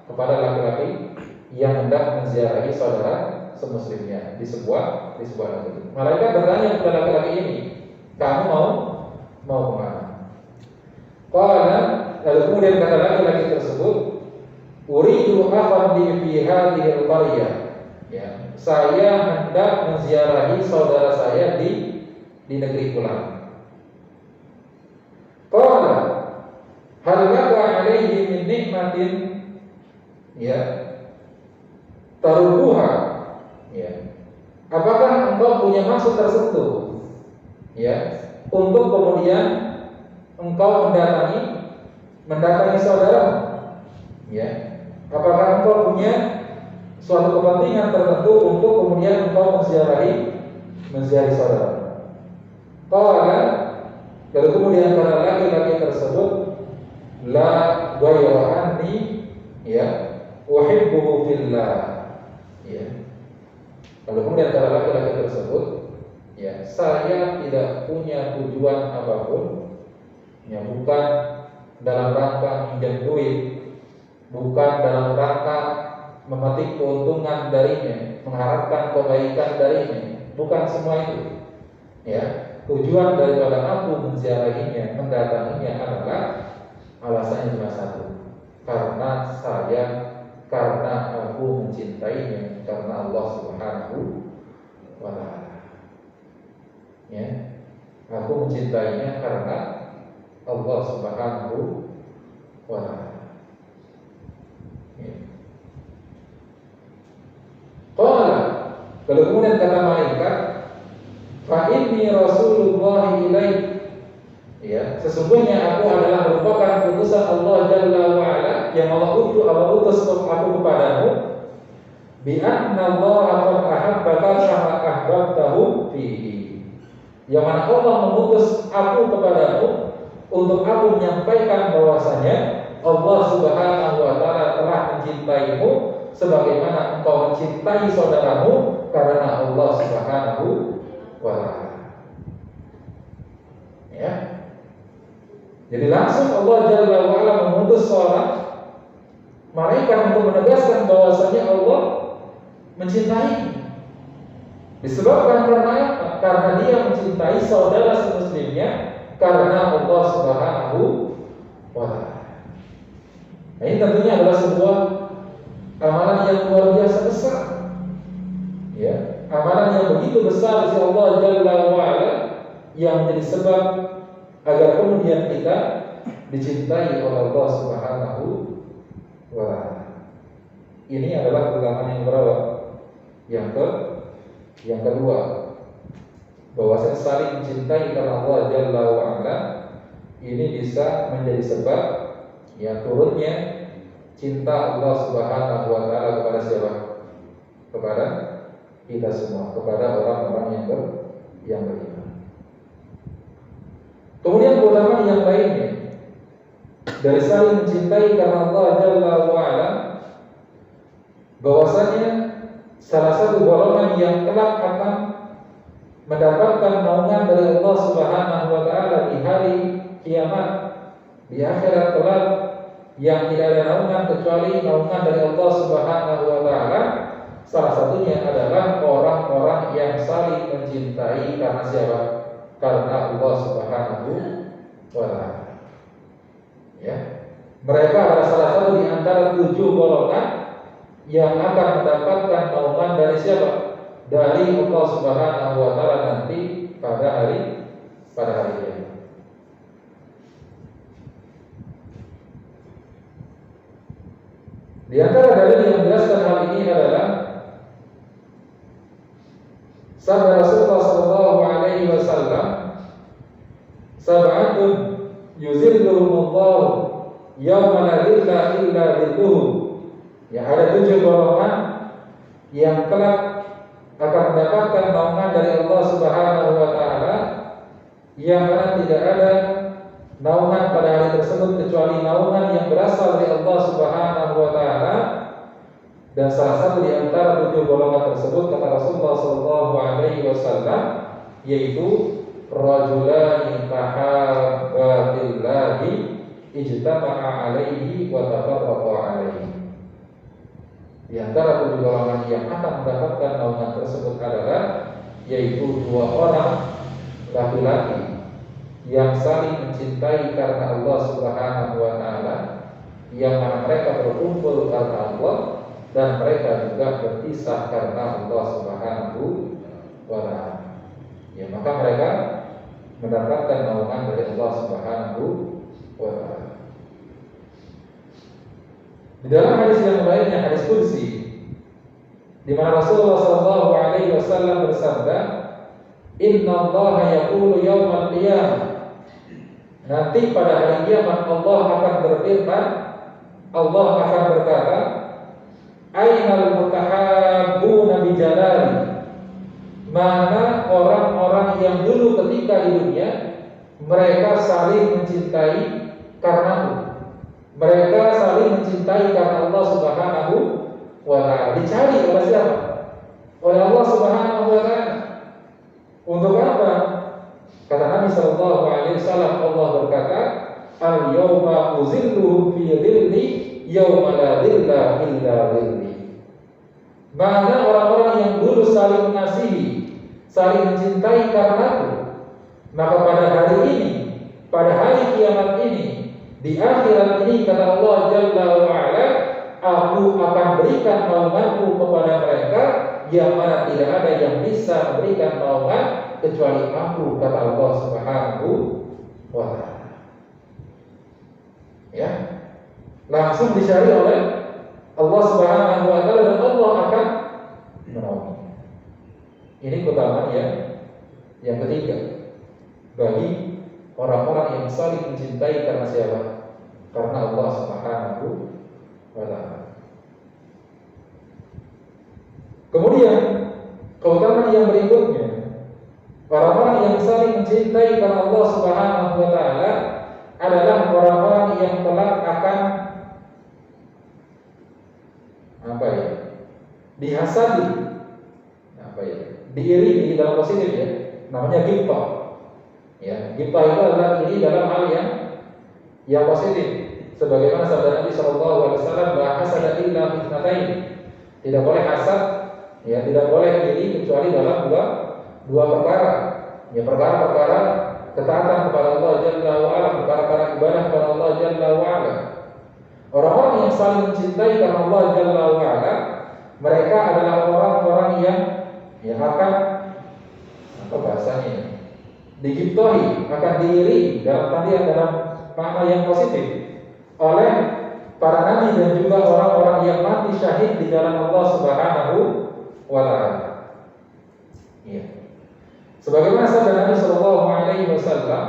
kepada laki-laki yang hendak menziarahi saudara semuslimnya di sebuah negeri. Malaikat bertanya kepada laki-laki ini, kamu mau kemana? Qala, lalu kemudian kata laki-laki tersebut, uridu afandi fi hadhihi al-qaryah. Ya, saya hendak menziarahi saudara saya di negeri fulan. Qala, hal laka alaihi min nikmatin tarubuha. Apakah engkau punya maksud tertentu untuk kemudian engkau mendatangi saudara? Apakah engkau punya suatu kepentingan tertentu untuk kemudian engkau menziarahi saudara? Qala, lalu kemudian kata laki-laki tersebut, la ghayra anni uhibbuhu fillah. Lalu kemudian kata laki-laki tersebut, saya tidak punya tujuan apapun, bukan dalam rangka minjam duit, bukan dalam rangka memetik keuntungan darinya, mengharapkan kebaikan darinya, bukan semua itu. Tujuan daripada aku menziarahinya, mendatanginya adalah alasannya cuma satu, karena aku mencintainya, karena Allah Subhanahu Wa Taala. Aku mencintainya karena Allah Subhanahu Wa Taala. Qala, lalu kemudian kata malaikat, fa inni Rasulullah ilaik. Sesungguhnya aku adalah merupakan utusan Allah Jalla wa Ala, yang Allah utus aku kepadamu. Bi anna Allah qad ahabbaka kama ahbabtahu fihi. Yang mana Allah mengutus aku kepadamu untuk aku menyampaikan bahwasanya Allah Subhanahu Wa Taala telah mencintaimu sebagaimana engkau mencintai saudaramu karena Allah Subhanahu Wa Taala. Jadi langsung Allah Jalla wa'ala mengutus seorang malaikat untuk menegaskan bahwasanya Allah mencintai. Disebabkan karena apa? Karena dia mencintai saudara semuslimnya karena Allah Subhanahu wa ta'ala. Nah, ini tentunya adalah sebuah amalan yang luar biasa besar. Ya, amalan yang begitu besar di Allah Jalla wa'ala yang menjadi sebab agar kemudian kita dicintai oleh Allah Subhanahu wa ta'ala. Ini adalah keutamaan yang berapa? Yang kedua, bahwasanya saling mencintai karena Allah Jalla wa'ala ini bisa menjadi sebab ya turunnya cinta Allah Subhanahu wa ta'ala kepada siapa? Kepada kita semua, kepada orang-orang yang beriman. Kemudian keutamaan yang lainnya dari saling mencintai karena Allah Jalla wa'ala, bahwasanya salah satu golongan yang kelak akan mendapatkan naungan dari Allah Subhanahu wa ta'ala di hari kiamat, di akhirat kelak, yang tidak ada naungan kecuali naungan dari Allah Subhanahu wa ta'ala. Salah satunya adalah orang-orang yang saling mencintai karena siapa? Karena Allah Subhanahu wa ta'ala. Ya. Mereka adalah salah satu di antara 7 golongan yang akan mendapatkan naungan dari siapa? Dari Allah Subhanahu wa ta'ala nanti pada hari kiamat. Di antara dalil yang menjelaskan hal ini adalah sabda Rasulullah sallallahu alaihi wasallam, "Sab'atun yuzilluhumullah yauma la dhilla illa dhilluh." Ya, ada 7 golongan yang kelak akan mendapatkan naungan dari Allah Subhanahu wa ta'ala, yang mana tidak ada naungan pada hari tersebut kecuali naungan yang berasal dari Allah Subhanahu wa ta'ala. Dan salah satu di antara 7 golongan tersebut, kata Rasulullah sallallahu alaihi wasallam, yaitu rajulani tahabba billahi ijtama'a alaihi wa tafarraqa alaihi. Di antara 7 golongan yang akan mendapatkan naungan tersebut adalah yaitu 2 orang laki-laki yang saling mencintai karena Allah Subhanahu wa ta'ala, yang mana mereka berkumpul karena Allah dan mereka juga berpisah karena Allah Subhanahu wa ta'ala. Ya, maka mereka mendapatkan naungan dari Allah Subhanahu wa ta'ala. Di dalam hadis yang lainnya, hadis qudsi, di mana Rasulullah sallallahu alaihi wasallam bersabda, "Inna Allaha yaqulu yaumal qiyamah." Nanti pada hari kiamat Allah akan berfirman, Allah akan berkata, "Ainal mutahabbuna bi jalali?" Mana orang-orang yang dulu ketika di dunia mereka saling mencintai karenaku. Mereka saling mencintai karena Allah Subhanahu wa ta'ala. Dicari oleh siapa? Oleh Allah Subhanahu wa ta'ala. Untuk apa? Kata Nabi sallallahu alaihi wasallam, Allah berkata, "Al-yawma uzilluhum fi dhilli yawma la dhilla illa dhilli." Mana orang-orang yang dulu saling mengasihi, saling mencintai karenaku, maka pada hari ini, pada hari kiamat ini, di akhirat ini, kata Allah Jalla wa'ala, aku akan berikan naunganku kepada mereka yang mana tidak ada yang bisa memberikan naungan kecuali aku, kata Allah Subhanahu wa ta'ala. Ya, langsung dicari oleh Allah Subhanahu wa ta'ala dan Allah akan menolong. Ini keutamaan yang ketiga bagi orang-orang yang saling mencintai karena siapa? Karena Allah Subhanahu wa ta'ala. Kemudian keutamaan yang berikutnya, orang-orang yang saling mencintai karena Allah Subhanahu wa ta'ala adalah orang-orang yang kelak akan dihasadi, diiringi dalam positif, namanya ghibtah. Ya, ghibtah itu adalah iri dalam hal yang positif. Sebagaimana sabda Nabi sallallahu alaihi wasallam, la hasada illa fitnatain. Tidak boleh hasad, ya, tidak boleh iri kecuali dalam dua perkara. Ya, perkara-perkara ketaatan kepada Allah Jalla wa Ala, perkara-perkara ibadah kepada Allah Jalla wa Ala. Orang-orang yang saling mencintai karena Allah Jalla wa Ala, mereka adalah orang-orang yang akan, apa bahasanya, digibtohi, akan diiri dalam makna yang positif oleh para nabi dan juga orang-orang yang mati syahid di jalan Allah Subhanahu wa Ta'ala. Ya. Sebagaimana sabda Nabi sallallahu alaihi wasallam,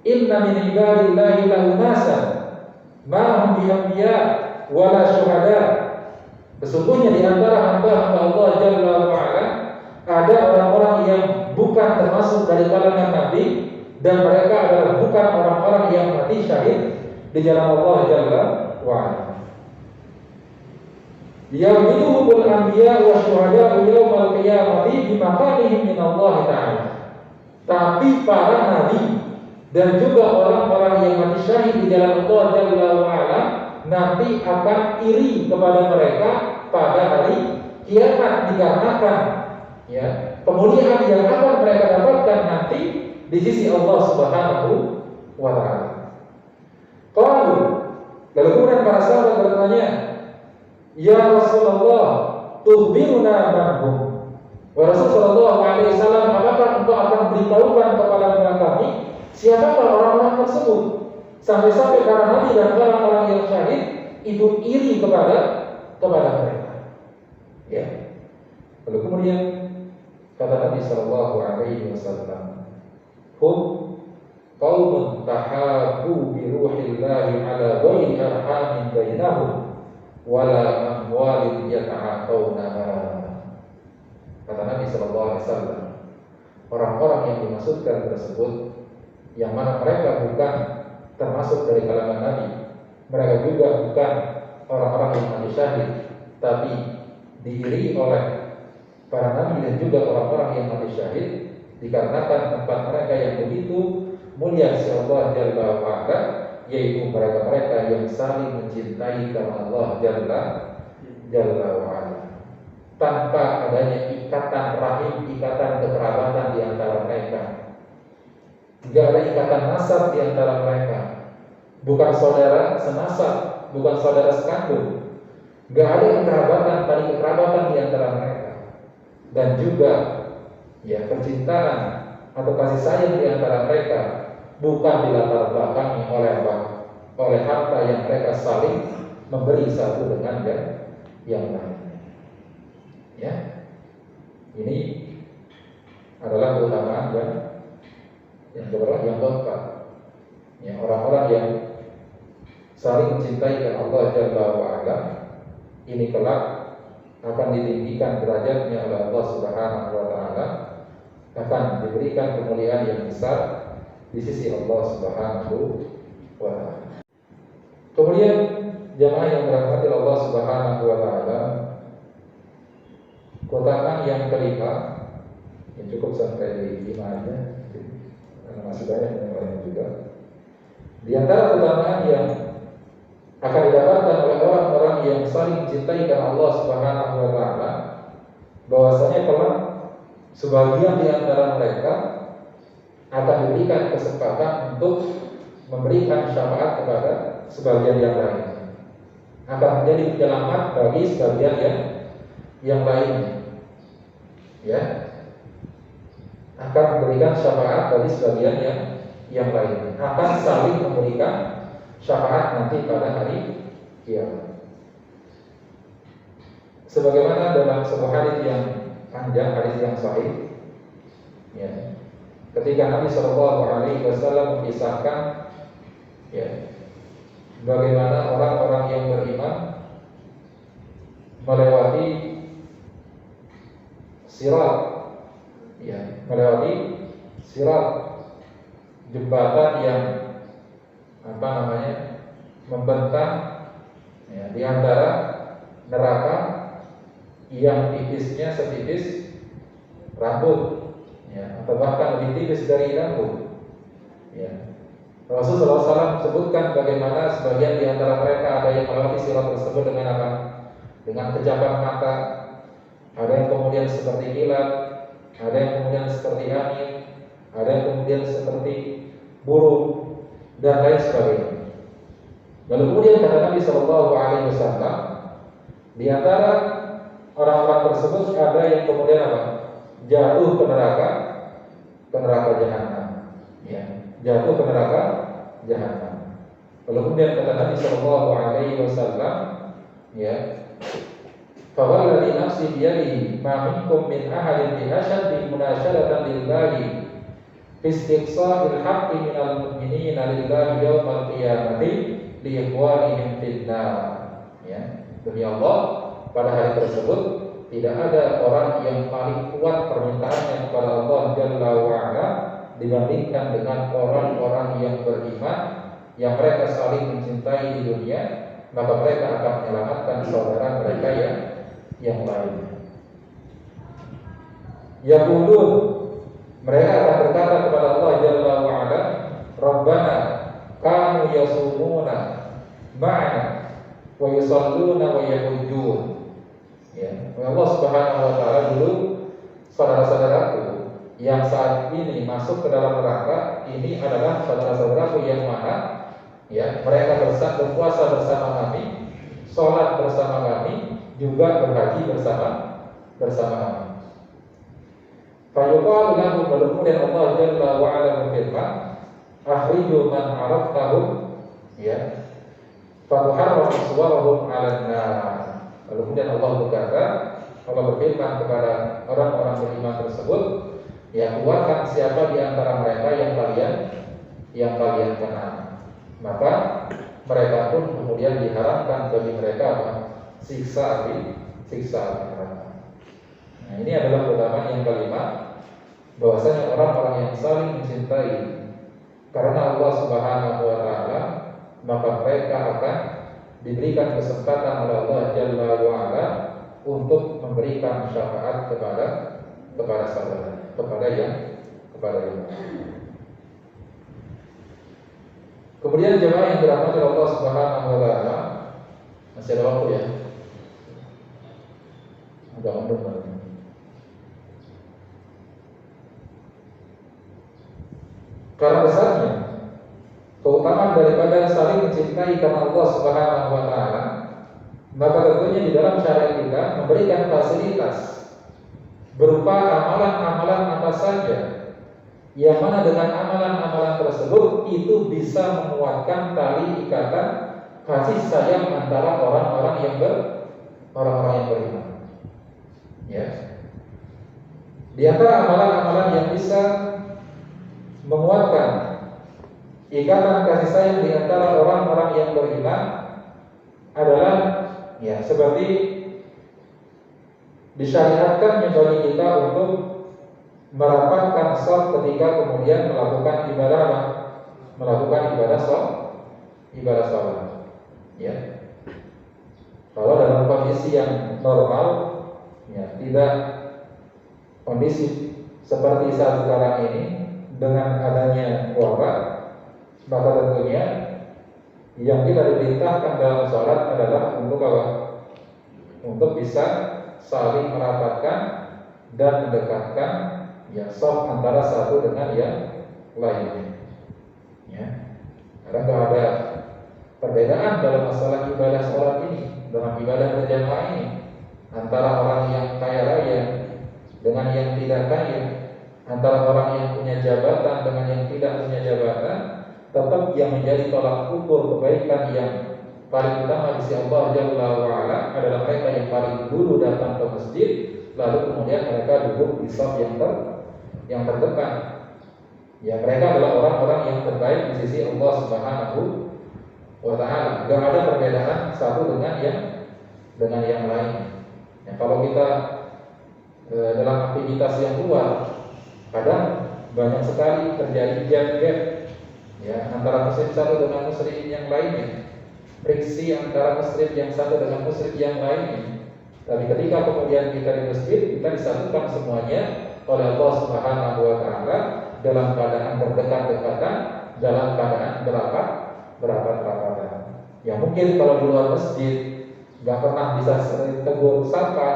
"Inna min ibadillahi launasan ma hum bi'anbiya wala syuhada." Sesungguhnya di antara hamba-hamba Allah Jalla wa Ala ada orang-orang yang bukan termasuk dari kalangan nabi dan mereka adalah bukan orang-orang yang mati syahid di jalan Allah Jalla wa Ala. Yaumiduhumul anbiya wa syuhada'u yawmal qiyamati bimakanihim min Allah Ta'ala. Tapi para nabi dan juga orang-orang yang mati syahid di jalan Allah Jalla wa Ala nanti akan iri kepada mereka pada hari kiamat dikarenakan kemuliaan yang akan mereka dapatkan nanti di sisi Allah Subhanahu wa Ta'ala. Lalu kemudian para sahabat bertanya, "Ya Rasulullah, tukhbiruna manhum?" Wa Rasulullah sallallahu alaihi wasallam, apakah engkau akan beritahukan kepada kami siapakah orang-orang tersebut? Sampai-sampai para nabi dan orang-orang yang syahid itu iri kepada mereka. Ya. Lalu kemudian kata Nabi sallallahu alaihi wasallam, "Hum qaumun tahabu bi ruhillahi ala ghairi arhamin bainahum wala amwalin yata'aqawnaha." Kata Nabi sallallahu alaihi wasallam, orang-orang yang dimaksudkan tersebut yang mana mereka bukan termasuk dari kalangan nabi, mereka juga bukan orang-orang yang mati syahid, tapi diiri oleh para nabi dan juga orang-orang yang mati syahid dikarenakan tempat mereka yang begitu mulia sisi Allah Jalla wa Ala, yaitu mereka-mereka yang saling mencintai karena Allah Jalla wa Ala, tanpa adanya ikatan rahim, ikatan kekerabatan di antara mereka. Tidak ada ikatan nasab di antara mereka, bukan saudara senasab, bukan saudara sekandung. Tidak ada tali kekerabatan di antara mereka, dan juga percintaan atau kasih sayang di antara mereka bukan dilatar belakangi oleh harta yang mereka saling memberi satu dengan yang lainnya. Ya, ini adalah keutamaan yang keempat. Ya, orang-orang yang saling mencintai karena Allah Jalla wa Ala ini kelak akan ditinggikan derajatnya oleh Allah Subhanahu wa Ta'ala, akan diberikan kemuliaan yang besar di sisi Allah Subhanahu wa Ta'ala. Kemudian jamaah yang dirahmati Allah Subhanahu wa Ta'ala, keutamaan yang kelima, yang cukup sampai 5 aja karena masih banyak yang lain juga. Di antara keutamaan yang akan didapatkan oleh orang-orang yang saling mencintai karena Allah Subhanahu wa Ta'ala, bahwasanya kelak sebagian di antara mereka akan diberikan kesempatan untuk memberikan syafaat kepada sebagian yang lain, akan menjadi penyelamat bagi sebagian yang lainnya. Ya, akan memberikan syafaat bagi sebagian yang lainnya, akan saling memberikan syafaat nanti pada hari kiamat. Sebagaimana dalam sebuah hadis yang panjang, hadis yang sahih, ketika Nabi Shallallahu Alaihi Wasallam mengisahkan bagaimana orang-orang yang beriman melewati sirat, jembatan yang membentang di antara neraka yang tipisnya setipis rambut, atau bahkan lebih tipis dari rambut. Rasulullah SAW sebutkan bagaimana sebagian di antara mereka ada yang melewati sirat tersebut dengan apa? Dengan kejapan mata. Ada yang kemudian seperti kilat, ada yang kemudian seperti angin, ada yang kemudian seperti burung dan lain sebagainya. Lalu kemudian kata Nabi SAW, di antara orang-orang tersebut ada yang kemudian apa? Jatuh ke neraka jahanam. Ya, jatuh ke neraka jahanam. Lalu kemudian kata Nabi SAW, ya, fawalladzi nafsi biyadihi ma minkum min ahadin bi ashaddi munashadatan lillahi fi istiqsa'il haqqi minal mu'minina lillahi yaumal qiyamati li ikhwanihim fid nar. Ya, demi Allah, pada hari tersebut tidak ada orang yang paling kuat permintaannya kepada Allah Jalla wa'ala dibandingkan dengan orang-orang yang beriman, yang mereka saling mencintai di dunia, maka mereka akan menyelamatkan saudara mereka yang lain. Yaqulun, mereka akan berkata kepada Allah Jalla wa'ala, Rabbana kanu yasumuna ma'ana wa yusalluna wa yahujjun. Ya, Allah Subhanahu wa taala, dulu saudara-saudaraku yang saat ini masuk ke dalam neraka ini adalah saudara-saudaraku yang mana ya, mereka berpuasa bersama kami, sholat bersama kami, juga berhaji bersama kami. Fayuqalu lahum, kemudian Allah Jalla wa ala berfirman, akhriju man araftahum, ya, fatuharram suwarahum 'alan nar. Lalu kemudian Allah berfirman kepada orang-orang beriman tersebut, ya, keluarkan siapa di antara mereka yang kalian kenal. Maka mereka pun kemudian diharamkan bagi mereka apa? Siksa api neraka. Nah, ini adalah keutamaan yang kelima, bahwasanya orang-orang yang saling mencintai karena Allah Subhanahu wa taala, maka mereka akan diberikan kesempatan oleh Allah Jalla wa ala untuk memberikan syafaat kepada saudara, kepada yang Kemudian jemaah yang dirahmati Allah Subhanahu wa taala, masih ada waktu ya? Agak mundur lagi. Karena besarnya keutamaan daripada saling mencintai karena Allah Subhanahu wa taala, maka tentunya di dalam syariat kita memberikan fasilitas berupa amalan-amalan apa saja yang mana dengan amalan-amalan tersebut itu bisa menguatkan tali ikatan kasih sayang antara orang-orang yang beriman. Ya. Di antara amalan-amalan yang bisa menguatkan ikatan kasih sayang di antara orang-orang yang beriman adalah, ya, seperti disyariatkannya bagi kita untuk merapatkan shaf ketika kemudian melakukan ibadah sholat. Ya. Kalau dalam kondisi yang normal, ya, tidak kondisi seperti saat sekarang ini dengan adanya wabah, maka tentunya yang kita diperintahkan dalam sholat adalah untuk apa? Untuk bisa saling merapatkan dan mendekatkan, ya, shaf antara satu dengan yang lainnya. Ya. Karena tidak ada perbedaan dalam masalah ibadah sholat ini, dalam ibadah berjamaah ini, antara orang yang kaya raya dengan yang tidak kaya, antara orang yang punya jabatan dengan yang tidak punya jabatan. Tetap yang menjadi tolak ukur kebaikan yang paling utama di sisi Allah Jalla wa'ala adalah mereka yang paling dulu datang ke masjid, lalu kemudian mereka duduk di shaf yang terdepan. Ya, mereka adalah orang-orang yang terbaik di sisi Allah Subhanahu wa ta'ala. Tidak ada perbedaan satu dengan yang lain. Ya, kalau kita dalam aktivitas yang luar, kadang banyak sekali terjadi gap, ya, antara muslim satu dengan muslim yang lainnya, friksi antara muslim yang satu dengan muslim yang lainnya. Tapi ketika kemudian kita di masjid, kita disatukan semuanya oleh Allah Subhanahu wa taala dalam keadaan berdekat-dekatan, dalam keadaan berapa. Ya mungkin kalau di luar masjid nggak pernah bisa tegur sapa,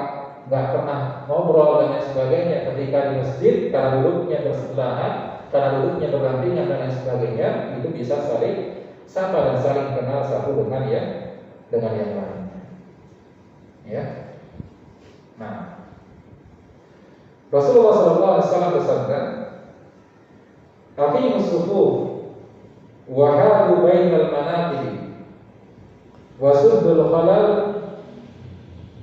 nggak pernah ngobrol dan lain sebagainya. Ketika di masjid karena duduknya bersebelahan, karena duduknya berdampingan dan lain sebagainya, itu bisa saling sapa dan saling kenal satu dengan yang lain. Ya. Nah, Rasulullah SAW bersabda, "Aqimus sufuf wa hadu bainal manaqib wa suddul khalal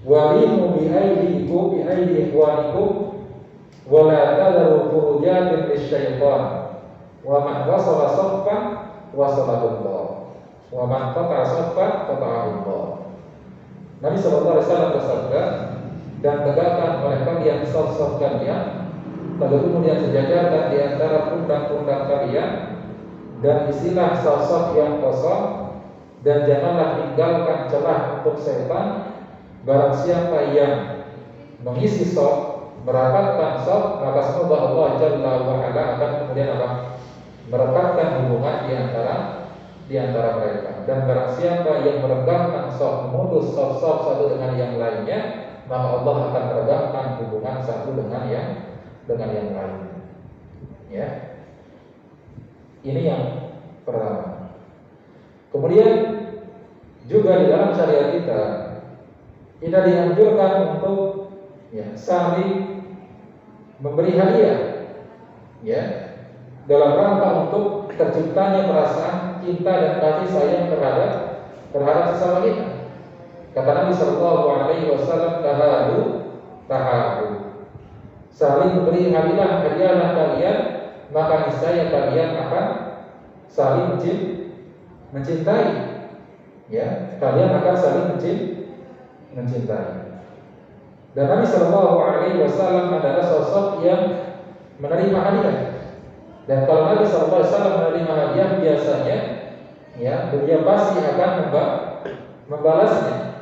wa limu bi aydikum bi aydi ikhwanikum wa la tadharu furujatin lisyaitan wa man wasala saffan wasalahullah wa man qata'a saffan qata'ahullah." Nabi SAW bersabda, "Dan tegakkan oleh kalian saf-saf kalian, lalu kemudian sejajarkan di antara pundak-pundak kalian, dan isilah saf-saf yang kosong, dan janganlah tinggalkan celah untuk setan. Barang siapa yang mengisi saf, merapatkan saf, maka semoga Allah Jalla wa Ala akan kemudian merekatkan hubungan di antara mereka. Dan barang siapa yang meregangkan saf, memutus saf-saf satu dengan yang lainnya, maka Allah akan meregangkan hubungan satu dengan yang lain." Ya. Ini yang pertama. Kemudian juga di dalam syariat kita dianjurkan untuk saling memberi hadiah, ya, dalam rangka untuk terciptanya perasaan cinta dan kasih sayang terhadap sesama kita. Kata Nabi Shallallahu Alaihi Wasallam, "Tahabu, saling memberi hadiahlah kalian, maka niscaya kalian akan saling mencintai." Ya, kalian akan saling mencintai. Dan Nabi Shallallahu Alaihi Wasallam adalah sosok yang menerima hadiah. Dan kalau Nabi Shallallahu Alaihi Wasallam menerima hadiah, biasanya, ya, beliau pasti akan membalasnya.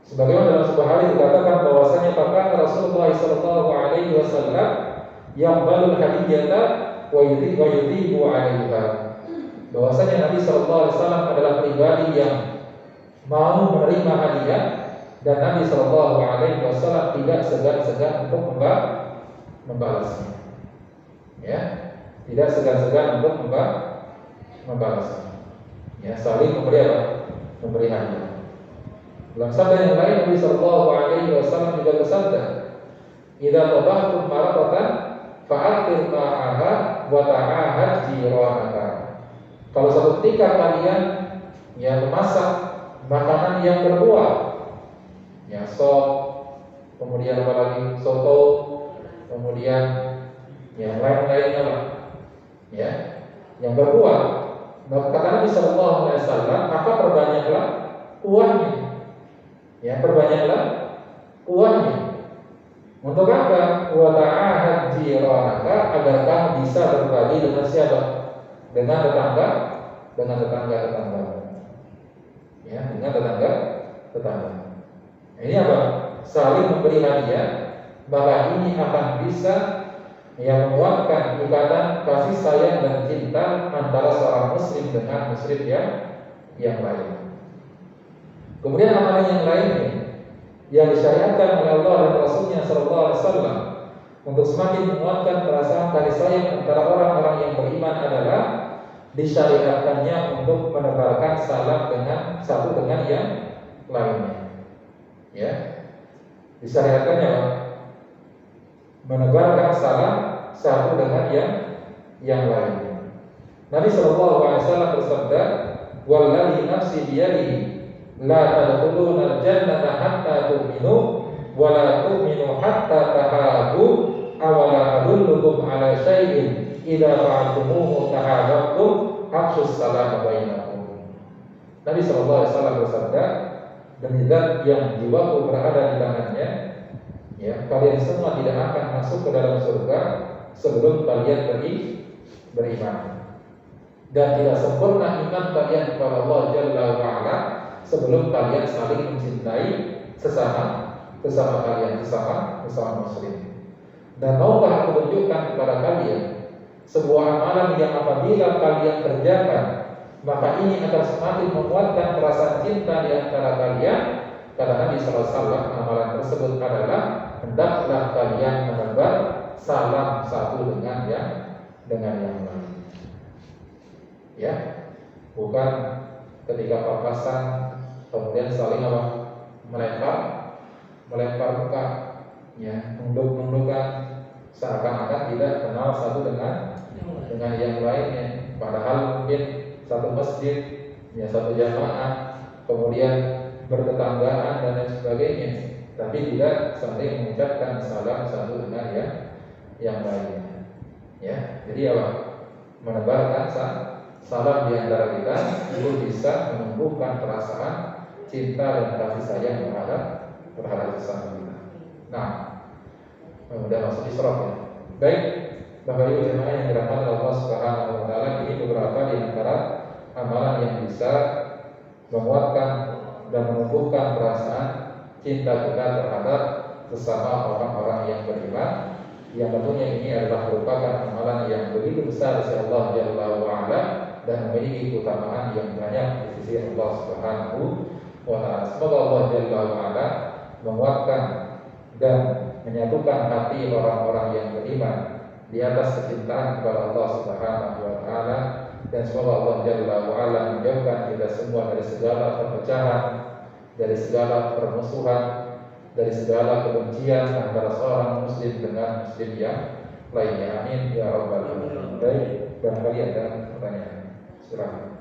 Sebagaimana dalam sebuah hadis dikatakan bahwasanya bahkan Rasulullah Shallallahu Alaihi Wasallam yang balul hadiyata wa yudhibu 'alaiha. Bahwasanya Nabi Shallallahu Alaihi Wasallam adalah pribadi yang mau menerima hadiah, dan Nabi Shallallahu Alaihi Wasallam tidak segan-segan untuk membalasnya. Ya, tidak segan-segan untuk membalasnya. Ya, saling memberi hadiah. Dalam sabda yang lain Nabi Shallallahu Alaihi Wasallam juga bersabda, "Idza tabahtum maraqatan fa'atir ma'aha wa ta'ahad jiranaka." Kalau suatu ketika kalian memasak makanan yang berkuah, sop, kemudian apa lagi, soto, kemudian yang lain-lainnya lah, yang berkuah, kata Nabi Shallallahu Alaihi Wasallam, maka perbanyaklah kuahnya. Perbanyaklah kuahnya. Untuk apa? Wa ta'ahad jiranaka, agar kamu bisa berbagi dengan siapa? Dengan tetangga. Dengan tetangga. Ini apa? Saling memberi hadiah, maka ini akan bisa menguatkan ikatan kasih sayang dan cinta antara seorang muslim dengan muslim yang lain. Kemudian amalan yang lainnya yang disyariatkan oleh Allah dan Rasulnya Sallallahu Alaihi Wasallam untuk semakin menguatkan perasaan kasih sayang antara orang-orang yang beriman adalah disyariatkannya untuk menebarkan salam satu dengan yang lainnya. Ya, disyariatkannya menebarkan salam satu dengan yang lainnya. Nabi Shallallahu Alaihi Wasallam bersabda, "Walladzi nafsi biyadihi la tadkhuluna al-jannata hatta tu'minu wa la tu'minu hatta tahabu awala adullukum ala syai'in idza fa'altumuhu tahabbtum afshus salam bainakum." Nabi Shallallahu Alaihi Wasallam bersabda, "Demi zat yang jiwaku berada di tangannya, kalian semua tidak akan masuk ke dalam surga sebelum kalian beriman. Dan tidak sempurna iman kalian kepada Allah Jalla wa'ala sebelum kalian saling mencintai sesama kalian, sesama muslim. Dan maukah aku tunjukkan kepada kalian sebuah amalan yang apabila kalian kerjakan, maka ini akan semakin menguatkan perasaan cinta di antara kalian. Kata Nabi SAW, amalan tersebut adalah hendaklah kalian menebar salam satu dengan yang lain. Ya, bukan ketika papasan kemudian saling melempar muka, ya, nunduk-nundukan, seakan-akan tidak kenal satu dengan yang lainnya. Padahal mungkin satu masjid, ya, satu jamaah, kemudian bertetanggaan dan lain sebagainya, tapi tidak saling mengucapkan salam satu dengan yang lainnya. Ya, jadi apa? Menebarkan salam di antara kita itu bisa menumbuhkan perasaan cinta dan kasih sayang terhadap sesama kita. Nah, udah masuk isyraq ya. Baik, Bapak Ibu jemaah yang dirahmati Allah Subhanahu wa taala, ini beberapa di antara amalan yang bisa menguatkan dan menumbuhkan perasaan cinta kita terhadap sesama orang-orang yang beriman, yang tentunya ini adalah merupakan amalan yang begitu besar di sisi Allah Jalla wa Ala dan memiliki keutamaan yang banyak di sisi Allah Subhanahu wa taala. Semoga Allah Jalla wa Ala menguatkan dan menyatukan hati orang-orang yang beriman di atas kecintaan kepada Allah Subhanahu wa taala, dan semoga Allah Jalla wa Ala menjauhkan kita semua dari segala perpecahan, dari segala permusuhan, dari segala kebencian antara seorang muslim dengan muslim yang lainnya. Amin ya rabbal alamin. Baik, barangkali ada pertanyaan. Silakan.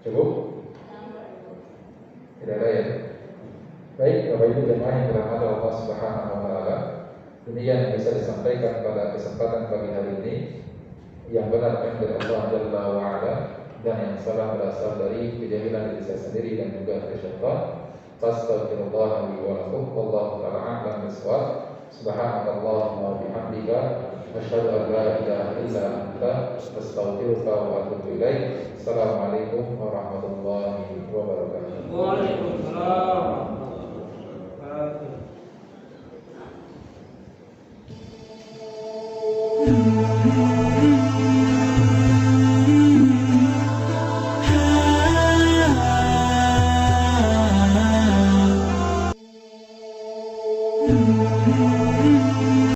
Cukup? Tidak ada ya? Baik, Bapak Ibu jemaah yang dirahmati Allah Subhanahu wa taala, demikian yang bisa disampaikan pada kesempatan pagi hari ini. Yang benar dari Allah Jalla wa Ala, dan yang salah berasal dari kejahilan diri saya sendiri dan juga dari syaitan. Astaghfirullah li wa lakum, wallahu ta'ala a'lam bissawab. Subhanakallahumma wa bihamdika, asyhadu an la ilaha illa anta, astaghfiruka wa atubu ilaik. Assalamualaikum warahmatullahi wabarakatuh. Waalaikumsalam. Ah